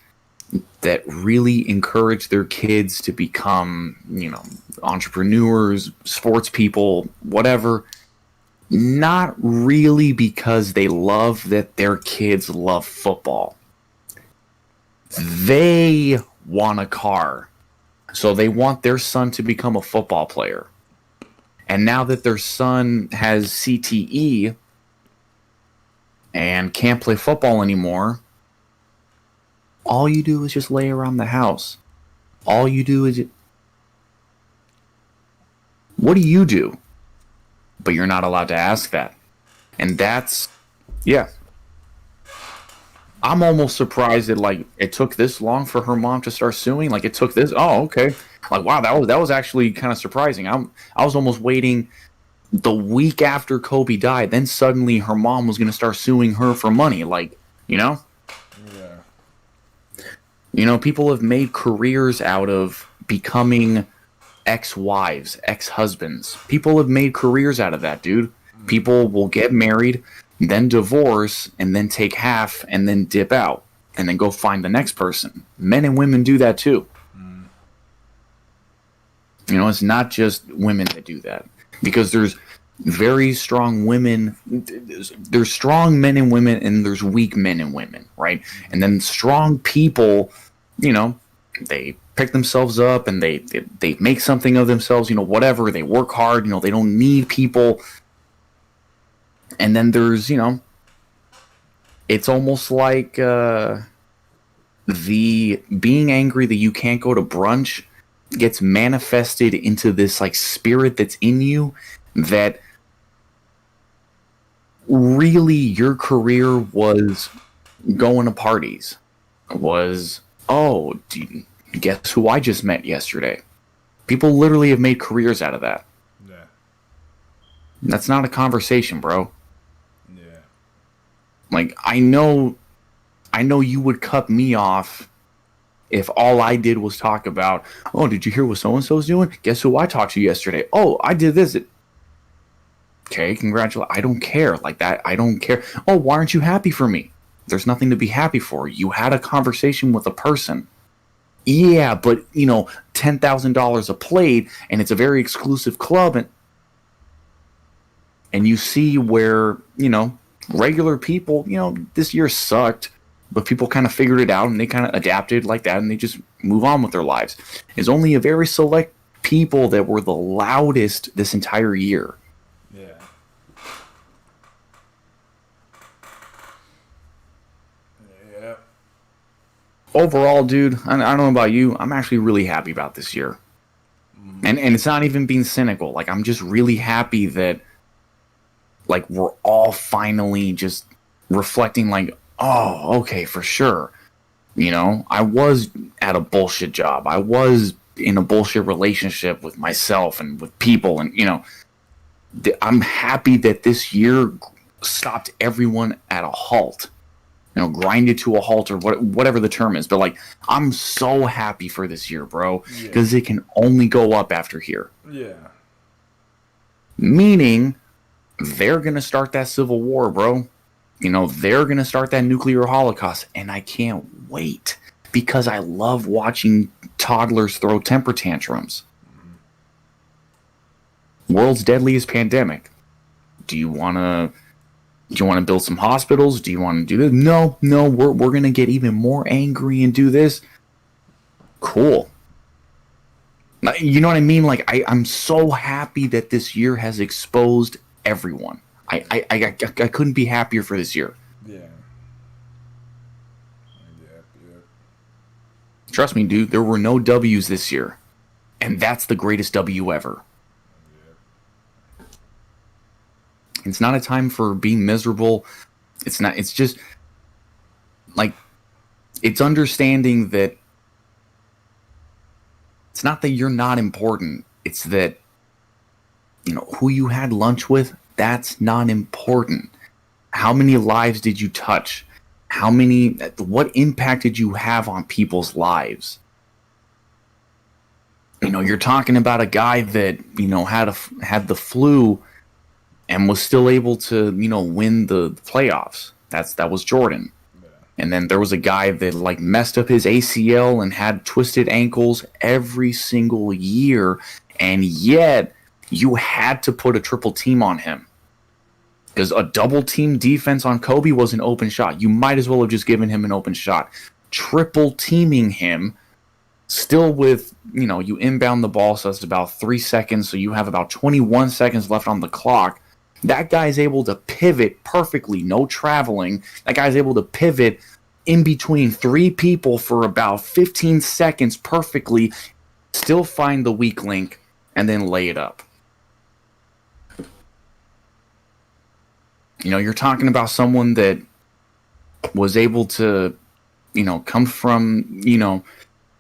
that really encourage their kids to become, entrepreneurs, sports people, whatever. Not really because they love that their kids love football. They want a car. So they want their son to become a football player. And now that their son has CTE and can't play football anymore, all you do is just lay around the house. All you do is... What do you do? But you're not allowed to ask that. And that's... Yeah. I'm almost surprised that, it took this long for her mom to start suing. It took this... Oh, okay. Wow, that was actually kind of surprising. I was almost waiting the week after Kobe died. Then suddenly her mom was going to start suing her for money. Yeah. People have made careers out of becoming ex-wives, ex-husbands. People have made careers out of that, dude. People will get married, then divorce, and then take half, and then dip out, and then go find the next person. Men and women do that too. It's not just women that do that. Because there's very strong women, there's strong men and women, and there's weak men and women, right? And then strong people, they pick themselves up and they make something of themselves, whatever. They work hard, they don't need people. And then there's, it's almost like the being angry that you can't go to brunch gets manifested into this spirit that's in you that really your career was going to parties. Was, oh, guess who I just met yesterday? People literally have made careers out of that. Yeah. That's not a conversation, bro. Yeah. I know you would cut me off if all I did was talk about, oh, did you hear what so-and-so's doing? Guess who I talked to yesterday? Oh, I did this. Okay, congratulations. I don't care. That, I don't care. Oh, why aren't you happy for me? There's nothing to be happy for. You had a conversation with a person. Yeah, but, $10,000 a plate, and it's a very exclusive club, and you see where, regular people, this year sucked. but people kind of figured it out and they kind of adapted like that and they just move on with their lives. It's only a very select people that were the loudest this entire year. Yeah. Yeah. Overall, dude, I don't know about you, I'm actually really happy about this year. And it's not even being cynical. Like, I'm just really happy that, like, we're all finally just reflecting, like, oh, okay, for sure. You know, I was at a bullshit job. I was in a bullshit relationship with myself and with people. And, you know, I'm happy that this year stopped everyone at a halt. You know, grinded to a halt or whatever the term is. But, like, I'm so happy for this year, bro, because it can only go up after here. Yeah. Meaning, they're going to start that civil war, bro. You know, they're going to start that nuclear holocaust. And I can't wait because I love watching toddlers throw temper tantrums. World's deadliest pandemic. Do you want to build some hospitals? Do you want to do this? No, we're going to get even more angry and do this. Cool. You know what I mean? Like, I'm so happy that this year has exposed everyone. I couldn't be happier for this year. Yeah. Trust me, dude, there were no W's this year. And that's the greatest W ever. It's not a time for being miserable. It's not, it's just, like, it's understanding that it's not that you're not important. It's that, you know, who you had lunch with, that's not important. How many lives did you touch? What impact did you have on people's lives? You know, you're talking about a guy that, you know, had the flu and was still able to, you know, win the playoffs. That was Jordan. Yeah. And then there was a guy that, like, messed up his ACL and had twisted ankles every single year, and yet you had to put a triple team on him. Because a double team defense on Kobe was an open shot. You might as well have just given him an open shot. Triple teaming him, still with, you know, you inbound the ball, so it's about 3 seconds, so you have about 21 seconds left on the clock. That guy's able to pivot perfectly, no traveling. That guy's able to pivot in between 3 people for about 15 seconds perfectly, still find the weak link, and then lay it up. You know, you're talking about someone that was able to, you know, come from, you know,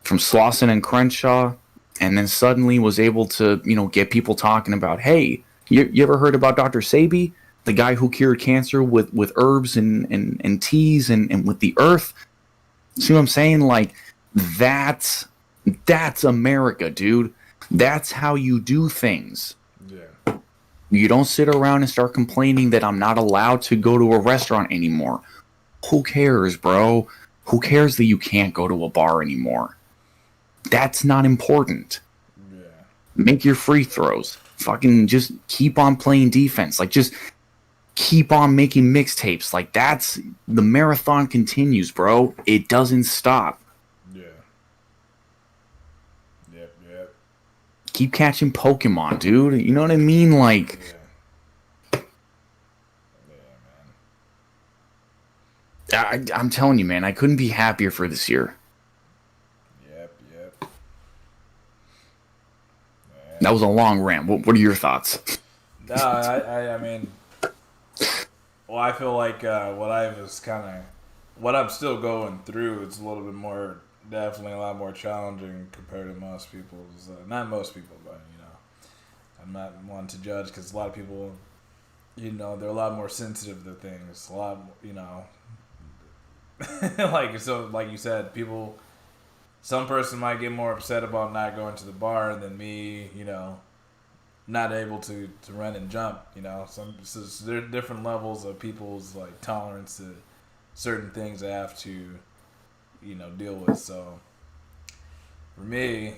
from Slauson and Crenshaw, and then suddenly was able to, you know, get people talking about, hey, you ever heard about Dr. Sebi, the guy who cured cancer with herbs and teas and with the earth? See what I'm saying? Like, that's America, dude. That's how you do things. Yeah. You don't sit around and start complaining that I'm not allowed to go to a restaurant anymore. Who cares, bro? Who cares that you can't go to a bar anymore? That's not important. Yeah. Make your free throws. Fucking just keep on playing defense. Like, just keep on making mixtapes. Like, that's, the marathon continues, bro. It doesn't stop. Yeah. Yep. Keep catching Pokemon, dude. You know what I mean? Like, I'm telling you, man, I couldn't be happier for this year. Yep. That was a long rant. What are your thoughts? No, I mean, well, I feel like what I'm still going through, it's a little bit more, definitely a lot more challenging compared to most people's. Not most people, but, you know, I'm not one to judge because a lot of people, you know, they're a lot more sensitive to things. A lot, you know, like you said, people. Some person might get more upset about not going to the bar than me, you know, not able to run and jump, you know. There are different levels of people's, like, tolerance to certain things they have to, you know, deal with. So for me,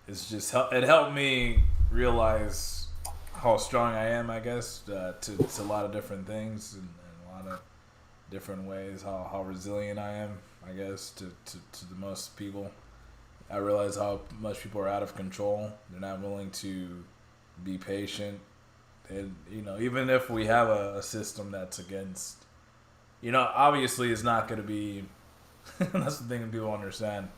it's just it helped me realize how strong I am, I guess, to a lot of different things and a lot of different ways. How resilient I am, I guess, to the most people. I realize how much people are out of control. They're not willing to be patient. And, even if we have a system that's against, obviously it's not going to be, that's the thing that people understand.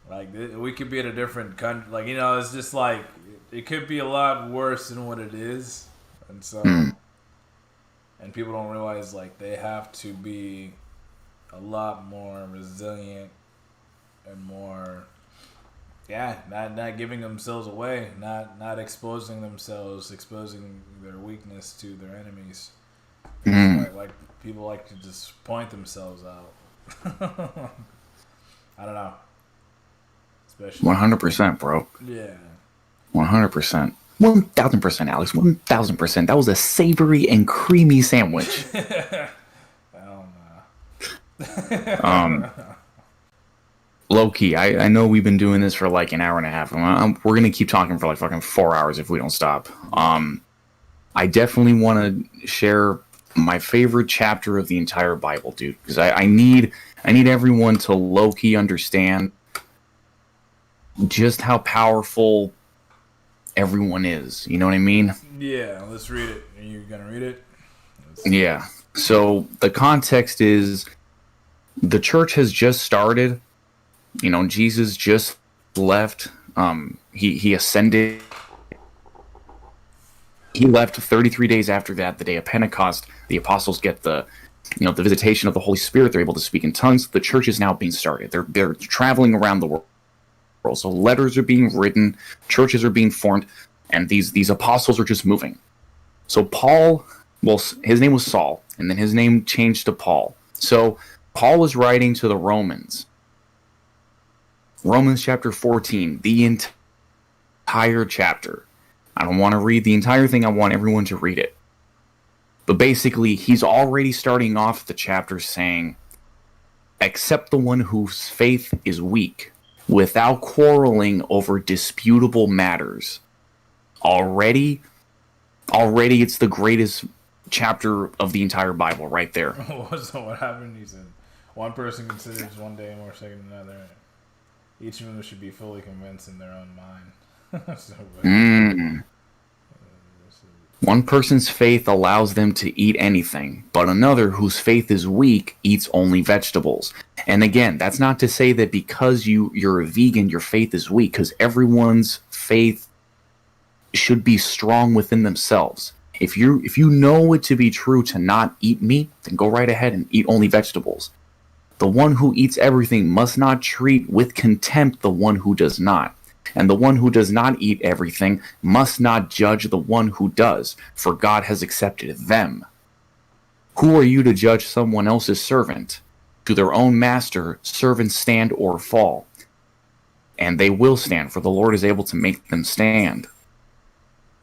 Like, we could be in a different country. Like, it's just like, it could be a lot worse than what it is. And so, and people don't realize, like, they have to be a lot more resilient and more, not giving themselves away, not exposing themselves, exposing their weakness to their enemies. Like people like to just point themselves out. I don't know. Especially 100%, bro. Yeah. 100%. 1,000%, Alex. 1,000%. That was a savory and creamy sandwich. Hell no. Low key, I know we've been doing this for like an hour and a half. We're gonna keep talking for like fucking 4 hours if we don't stop. I definitely want to share my favorite chapter of the entire Bible, dude, because I need everyone to low key understand just how powerful everyone is. You know what I mean? Yeah. Let's read it. Are you gonna read it? Yeah. So the context is the church has just started. Jesus just left. He ascended. He left 33 days after that, the day of Pentecost. The apostles get the visitation of the Holy Spirit. They're able to speak in tongues. The church is now being started. They're traveling around the world. So letters are being written, churches are being formed, and these apostles are just moving. So Paul, his name was Saul, and then his name changed to Paul. So Paul was writing to the Romans. Romans chapter 14, the entire chapter. I don't want to read the entire thing. I want everyone to read it. But basically, he's already starting off the chapter saying, "Accept the one whose faith is weak, without quarreling over disputable matters." Already, it's the greatest chapter of the entire Bible right there. So what happened? He said, one person considers one day more sacred than another. Each of them should be fully convinced in their own mind. One person's faith allows them to eat anything, but another whose faith is weak eats only vegetables. And again, that's not to say that because you're a vegan, your faith is weak, because everyone's faith should be strong within themselves. If you know it to be true to not eat meat, then go right ahead and eat only vegetables. The one who eats everything must not treat with contempt the one who does not. And the one who does not eat everything must not judge the one who does, for God has accepted them. Who are you to judge someone else's servant? To their own master, servants stand or fall. And they will stand, for the Lord is able to make them stand.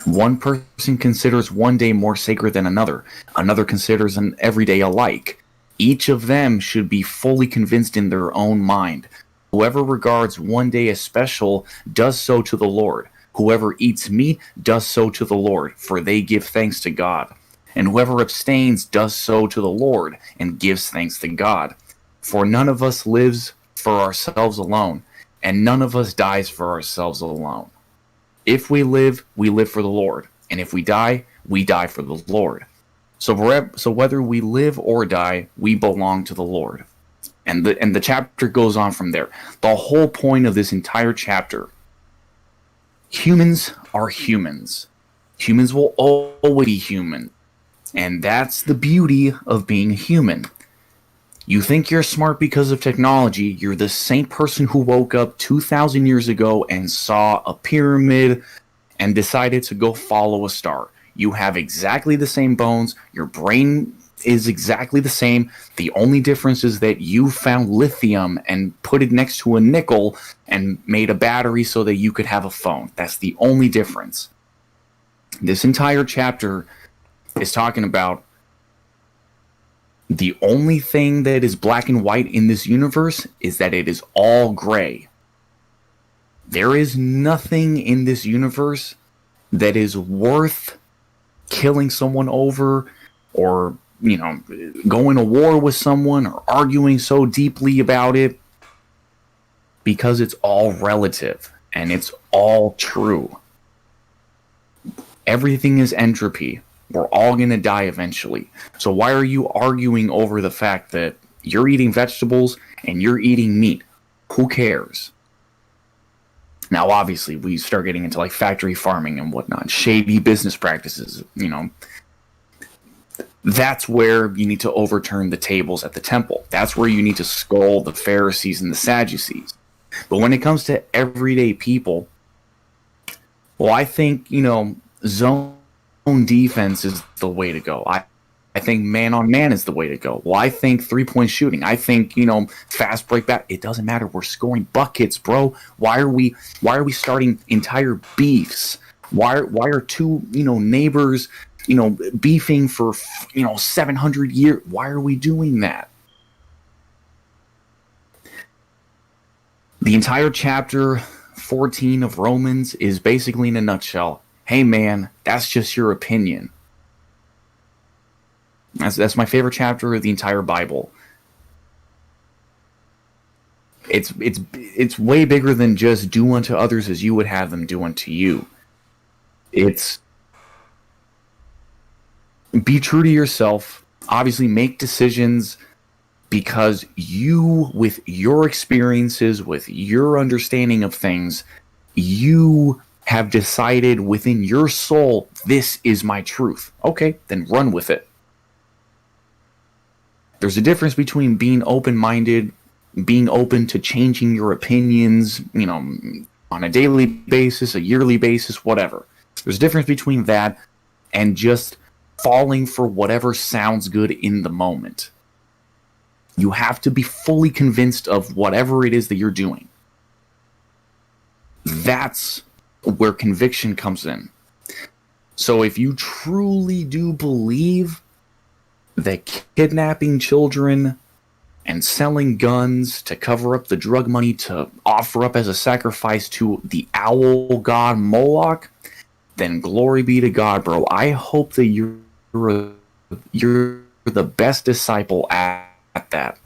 One person considers one day more sacred than another. Another considers an every day alike. Each of them should be fully convinced in their own mind. Whoever regards one day as special does so to the Lord. Whoever eats meat does so to the Lord, for they give thanks to God. And whoever abstains does so to the Lord, and gives thanks to God. For none of us lives for ourselves alone, and none of us dies for ourselves alone. If we live for the Lord, and if we die for the Lord. So whether we live or die, we belong to the Lord. And the chapter goes on from there. The whole point of this entire chapter, humans are humans. Humans will always be human. And that's the beauty of being human. You think you're smart because of technology. You're the same person who woke up 2,000 years ago and saw a pyramid and decided to go follow a star. You have exactly the same bones. Your brain is exactly the same. The only difference is that you found lithium and put it next to a nickel and made a battery so that you could have a phone. That's the only difference. This entire chapter is talking about the only thing that is black and white in this universe is that it is all gray. There is nothing in this universe that is worth killing someone over or going to war with someone or arguing so deeply about it, because it's all relative and it's all true. Everything is entropy. We're all going to die eventually. So why are you arguing over the fact that you're eating vegetables and you're eating meat? Who cares? Now, obviously, we start getting into like factory farming and whatnot, shady business practices, That's where you need to overturn the tables at the temple. That's where you need to scold the Pharisees and the Sadducees. But when it comes to everyday people, well, I think, zone defense is the way to go. I think man-on-man is the way to go. Well, I think three-point shooting. I think, fast break back. It doesn't matter. We're scoring buckets, bro. Why are we starting entire beefs? Why are two, neighbors, beefing for, 700 years? Why are we doing that? The entire chapter 14 of Romans is basically, in a nutshell, hey man, that's just your opinion. That's my favorite chapter of the entire Bible. It's way bigger than just do unto others as you would have them do unto you. It's be true to yourself. Obviously, make decisions because you, with your experiences, with your understanding of things, you have decided within your soul, this is my truth. Okay, then run with it. There's a difference between being open-minded, being open to changing your opinions, on a daily basis, a yearly basis, whatever. There's a difference between that and just falling for whatever sounds good in the moment. You have to be fully convinced of whatever it is that you're doing. That's where conviction comes in. So if you truly do believe that kidnapping children and selling guns to cover up the drug money to offer up as a sacrifice to the owl god Moloch, then glory be to God, bro. I hope that you're the best disciple at that.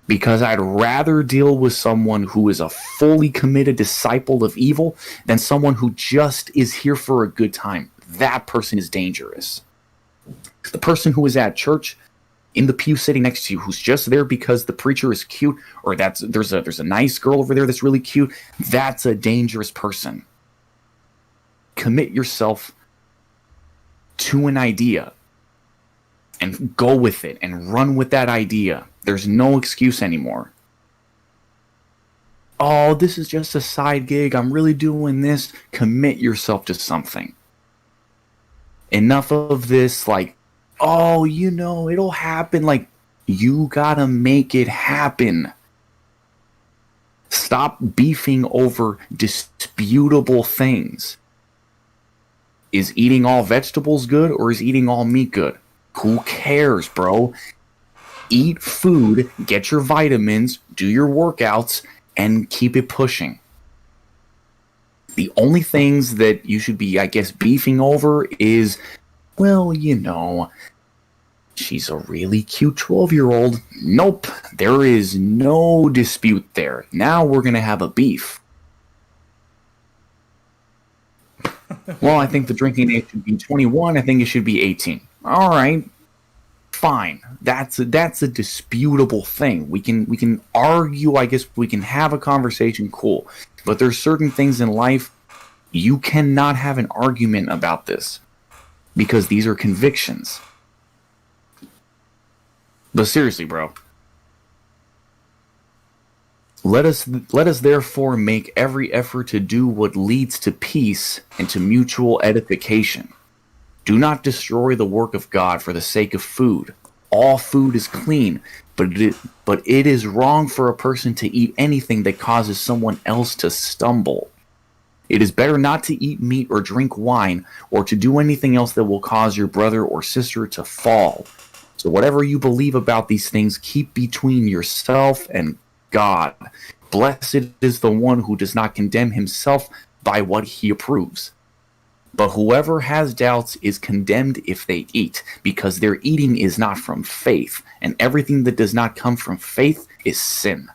Because I'd rather deal with someone who is a fully committed disciple of evil than someone who just is here for a good time. That person is dangerous. The person who is at church in the pew sitting next to you, who's just there because the preacher is cute, or there's a nice girl over there that's really cute, that's a dangerous person. Commit yourself to an idea and go with it and run with that idea. There's no excuse anymore. Oh, this is just a side gig. I'm really doing this. Commit yourself to something. Enough of this, like, oh, it'll happen. Like, you gotta make it happen. Stop beefing over disputable things. Is eating all vegetables good or is eating all meat good? Who cares, bro? Eat food, get your vitamins, do your workouts, and keep it pushing. The only things that you should be, I guess, beefing over is, well, she's a really cute 12-year-old. Nope, there is no dispute there. Now we're going to have a beef. Well, I think the drinking age should be 21. I think it should be 18. All right, fine. That's a disputable thing. We can argue. I guess we can have a conversation. Cool, but there's certain things in life you cannot have an argument about this because these are convictions. But seriously, bro. Let us therefore make every effort to do what leads to peace and to mutual edification. Do not destroy the work of God for the sake of food. All food is clean, but it is wrong for a person to eat anything that causes someone else to stumble. It is better not to eat meat or drink wine or to do anything else that will cause your brother or sister to fall. So whatever you believe about these things, keep between yourself and God. Blessed is the one who does not condemn himself by what he approves. But whoever has doubts is condemned if they eat, because their eating is not from faith, and everything that does not come from faith is sin.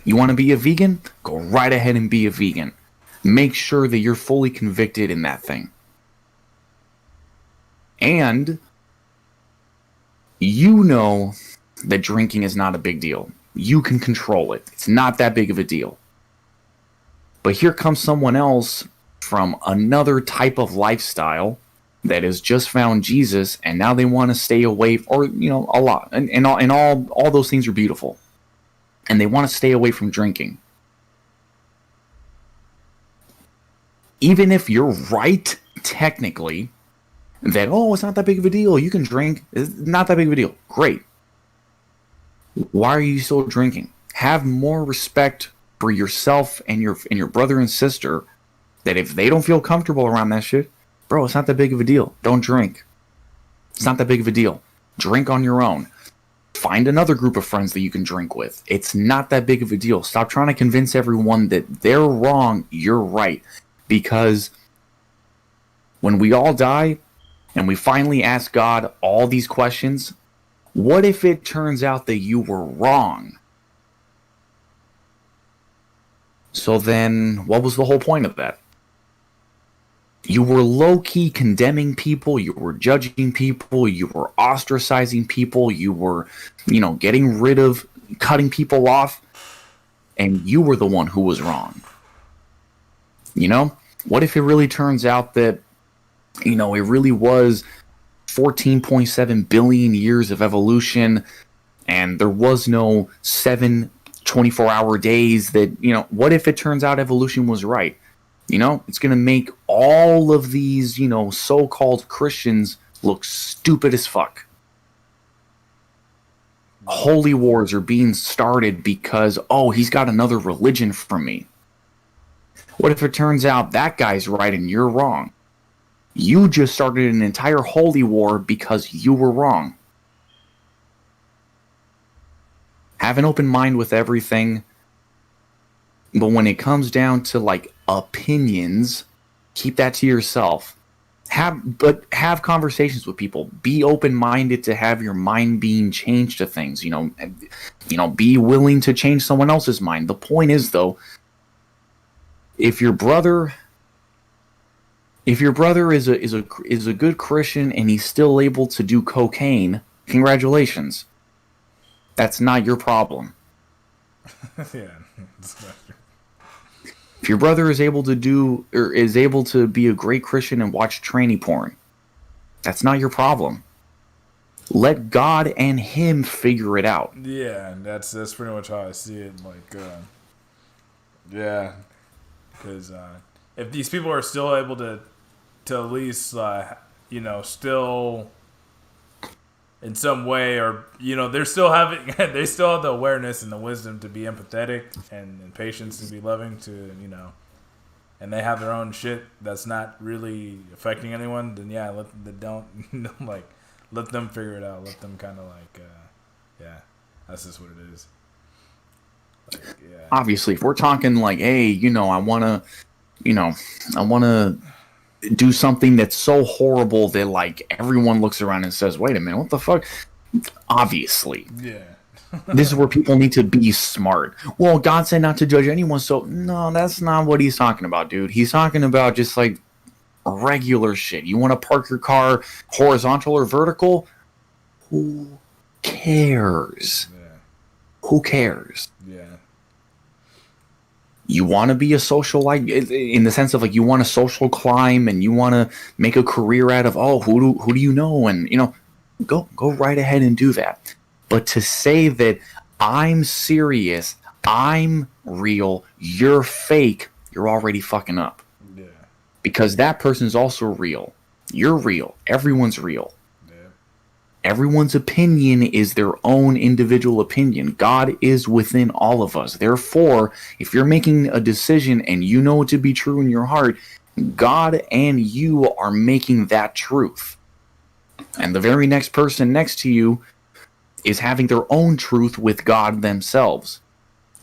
You want to be a vegan? Go right ahead and be a vegan. Make sure that you're fully convicted in that thing. And you know that drinking is not a big deal. You can control it. It's not that big of a deal. But here comes someone else from another type of lifestyle that has just found Jesus, and now they want to stay away, or, you know, a lot. And all those things are beautiful. And they want to stay away from drinking. Even if you're right, technically, that, oh, it's not that big of a deal, you can drink, it's not that big of a deal. Great. Why are you still drinking? Have more respect for yourself and your brother and sister, that if they don't feel comfortable around that shit, bro, it's not that big of a deal. Don't drink. It's not that big of a deal. Drink on your own. Find another group of friends that you can drink with. It's not that big of a deal. Stop trying to convince everyone that they're wrong, you're right. Because when we all die and we finally ask God all these questions, what if it turns out that you were wrong? So then, what was the whole point of that? You were low-key condemning people, you were judging people, you were ostracizing people, you were, you know, getting rid of, cutting people off, and you were the one who was wrong. You know? What if it really turns out that, you know, it really was 14.7 billion years of evolution, and there was no 7 24-hour days that, you know, what if it turns out evolution was right? You know, it's going to make all of these, you know, so-called Christians look stupid as fuck. Holy wars are being started because, oh, he's got another religion from me. What if it turns out that guy's right and you're wrong? You just started an entire holy war because you were wrong. Have an open mind with everything. But when it comes down to, like, opinions, keep that to yourself. Have conversations with people. Be open-minded to have your mind being changed to things. You know, be willing to change someone else's mind. The point is, though, if your brother is a good Christian and he's still able to do cocaine, congratulations. That's not your problem. Yeah. If your brother is able to be a great Christian and watch tranny porn, that's not your problem. Let God and him figure it out. Yeah, that's pretty much how I see it. Like, yeah, because if these people are still able to at least, you know, still in some way, or, you know, they still have the awareness and the wisdom to be empathetic and patience to be loving, to, you know, and they have their own shit that's not really affecting anyone, then yeah, let them figure it out. Let them kind of like, yeah, that's just what it is. Like, yeah. Obviously, if we're talking like, hey, you know, I want to do something that's so horrible that, like, everyone looks around and says, wait a minute, what the fuck? Obviously. Yeah. This is where people need to be smart. Well, God said not to judge anyone, so no, that's not what he's talking about, dude. He's talking about just, like, regular shit. You want to park your car horizontal or vertical? Who cares? Yeah. Who cares? Yeah. You want to be a social, like, in the sense of, like, you want to social climb and you want to make a career out of, oh, who do you know? And, you know, go right ahead and do that. But to say that I'm serious, I'm real, you're fake, you're already fucking up. Yeah. Because that person's also real. You're real. Everyone's real. Everyone's opinion is their own individual opinion. God is within all of us. Therefore, if you're making a decision and you know it to be true in your heart, God and you are making that truth. And the very next person next to you is having their own truth with God themselves.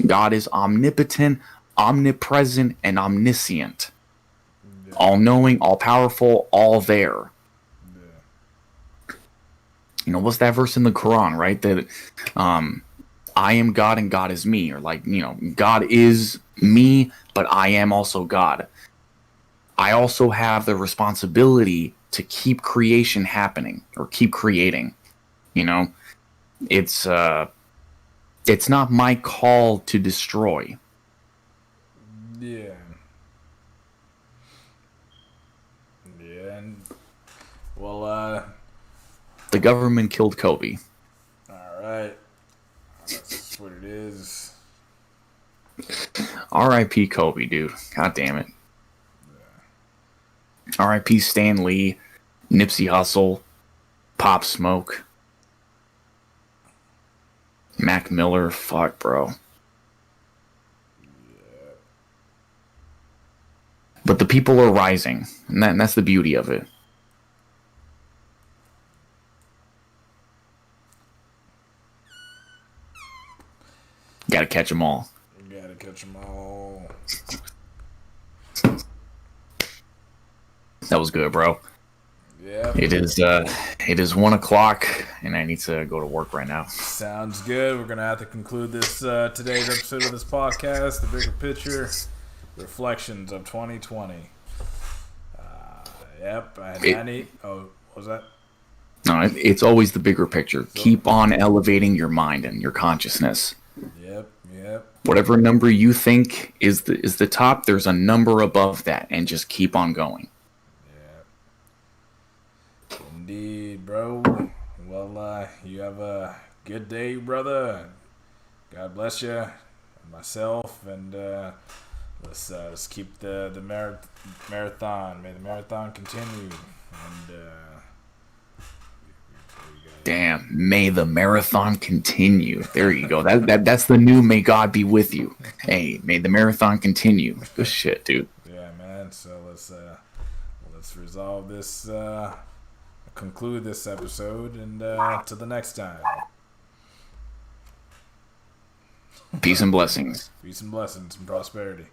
God is omnipotent, omnipresent, and omniscient. Yeah. All knowing, all powerful, all there. Yeah. You know, what's that verse in the Quran, right? That I am God and God is me. Or like, you know, God is me, but I am also God. I also have the responsibility to keep creation happening or keep creating. You know, it's not my call to destroy. Yeah. Yeah. And, well, The government killed Kobe. all right. That's what it is. R.I.P. Kobe, dude. God damn it. R.I.P. Stan Lee, Nipsey Hussle, Pop Smoke, Mac Miller. Fuck, bro. But the people are rising, and that's the beauty of it. Gotta catch them all. You gotta catch them all. That was good, bro. Yeah. It is 1:00, and I need to go to work right now. Sounds good. We're gonna have to conclude this today's episode of this podcast, The Bigger Picture, Reflections of 2020. Yep. What was that? No, it's always the bigger picture. Keep on elevating your mind and your consciousness. Yep. Yep. Whatever number you think is the top, there's a number above that, and just keep on going. Yeah. Indeed, bro. Well, you have a good day, brother. God bless you, and myself, and let's keep the marathon. May the marathon continue, and Damn, may the marathon continue. There you go. That's the new may God be with you. Hey, may the marathon continue. Good shit, dude. yeah, man. So let's resolve this, conclude this episode, and to the next time. Peace and blessings. Peace and blessings and prosperity.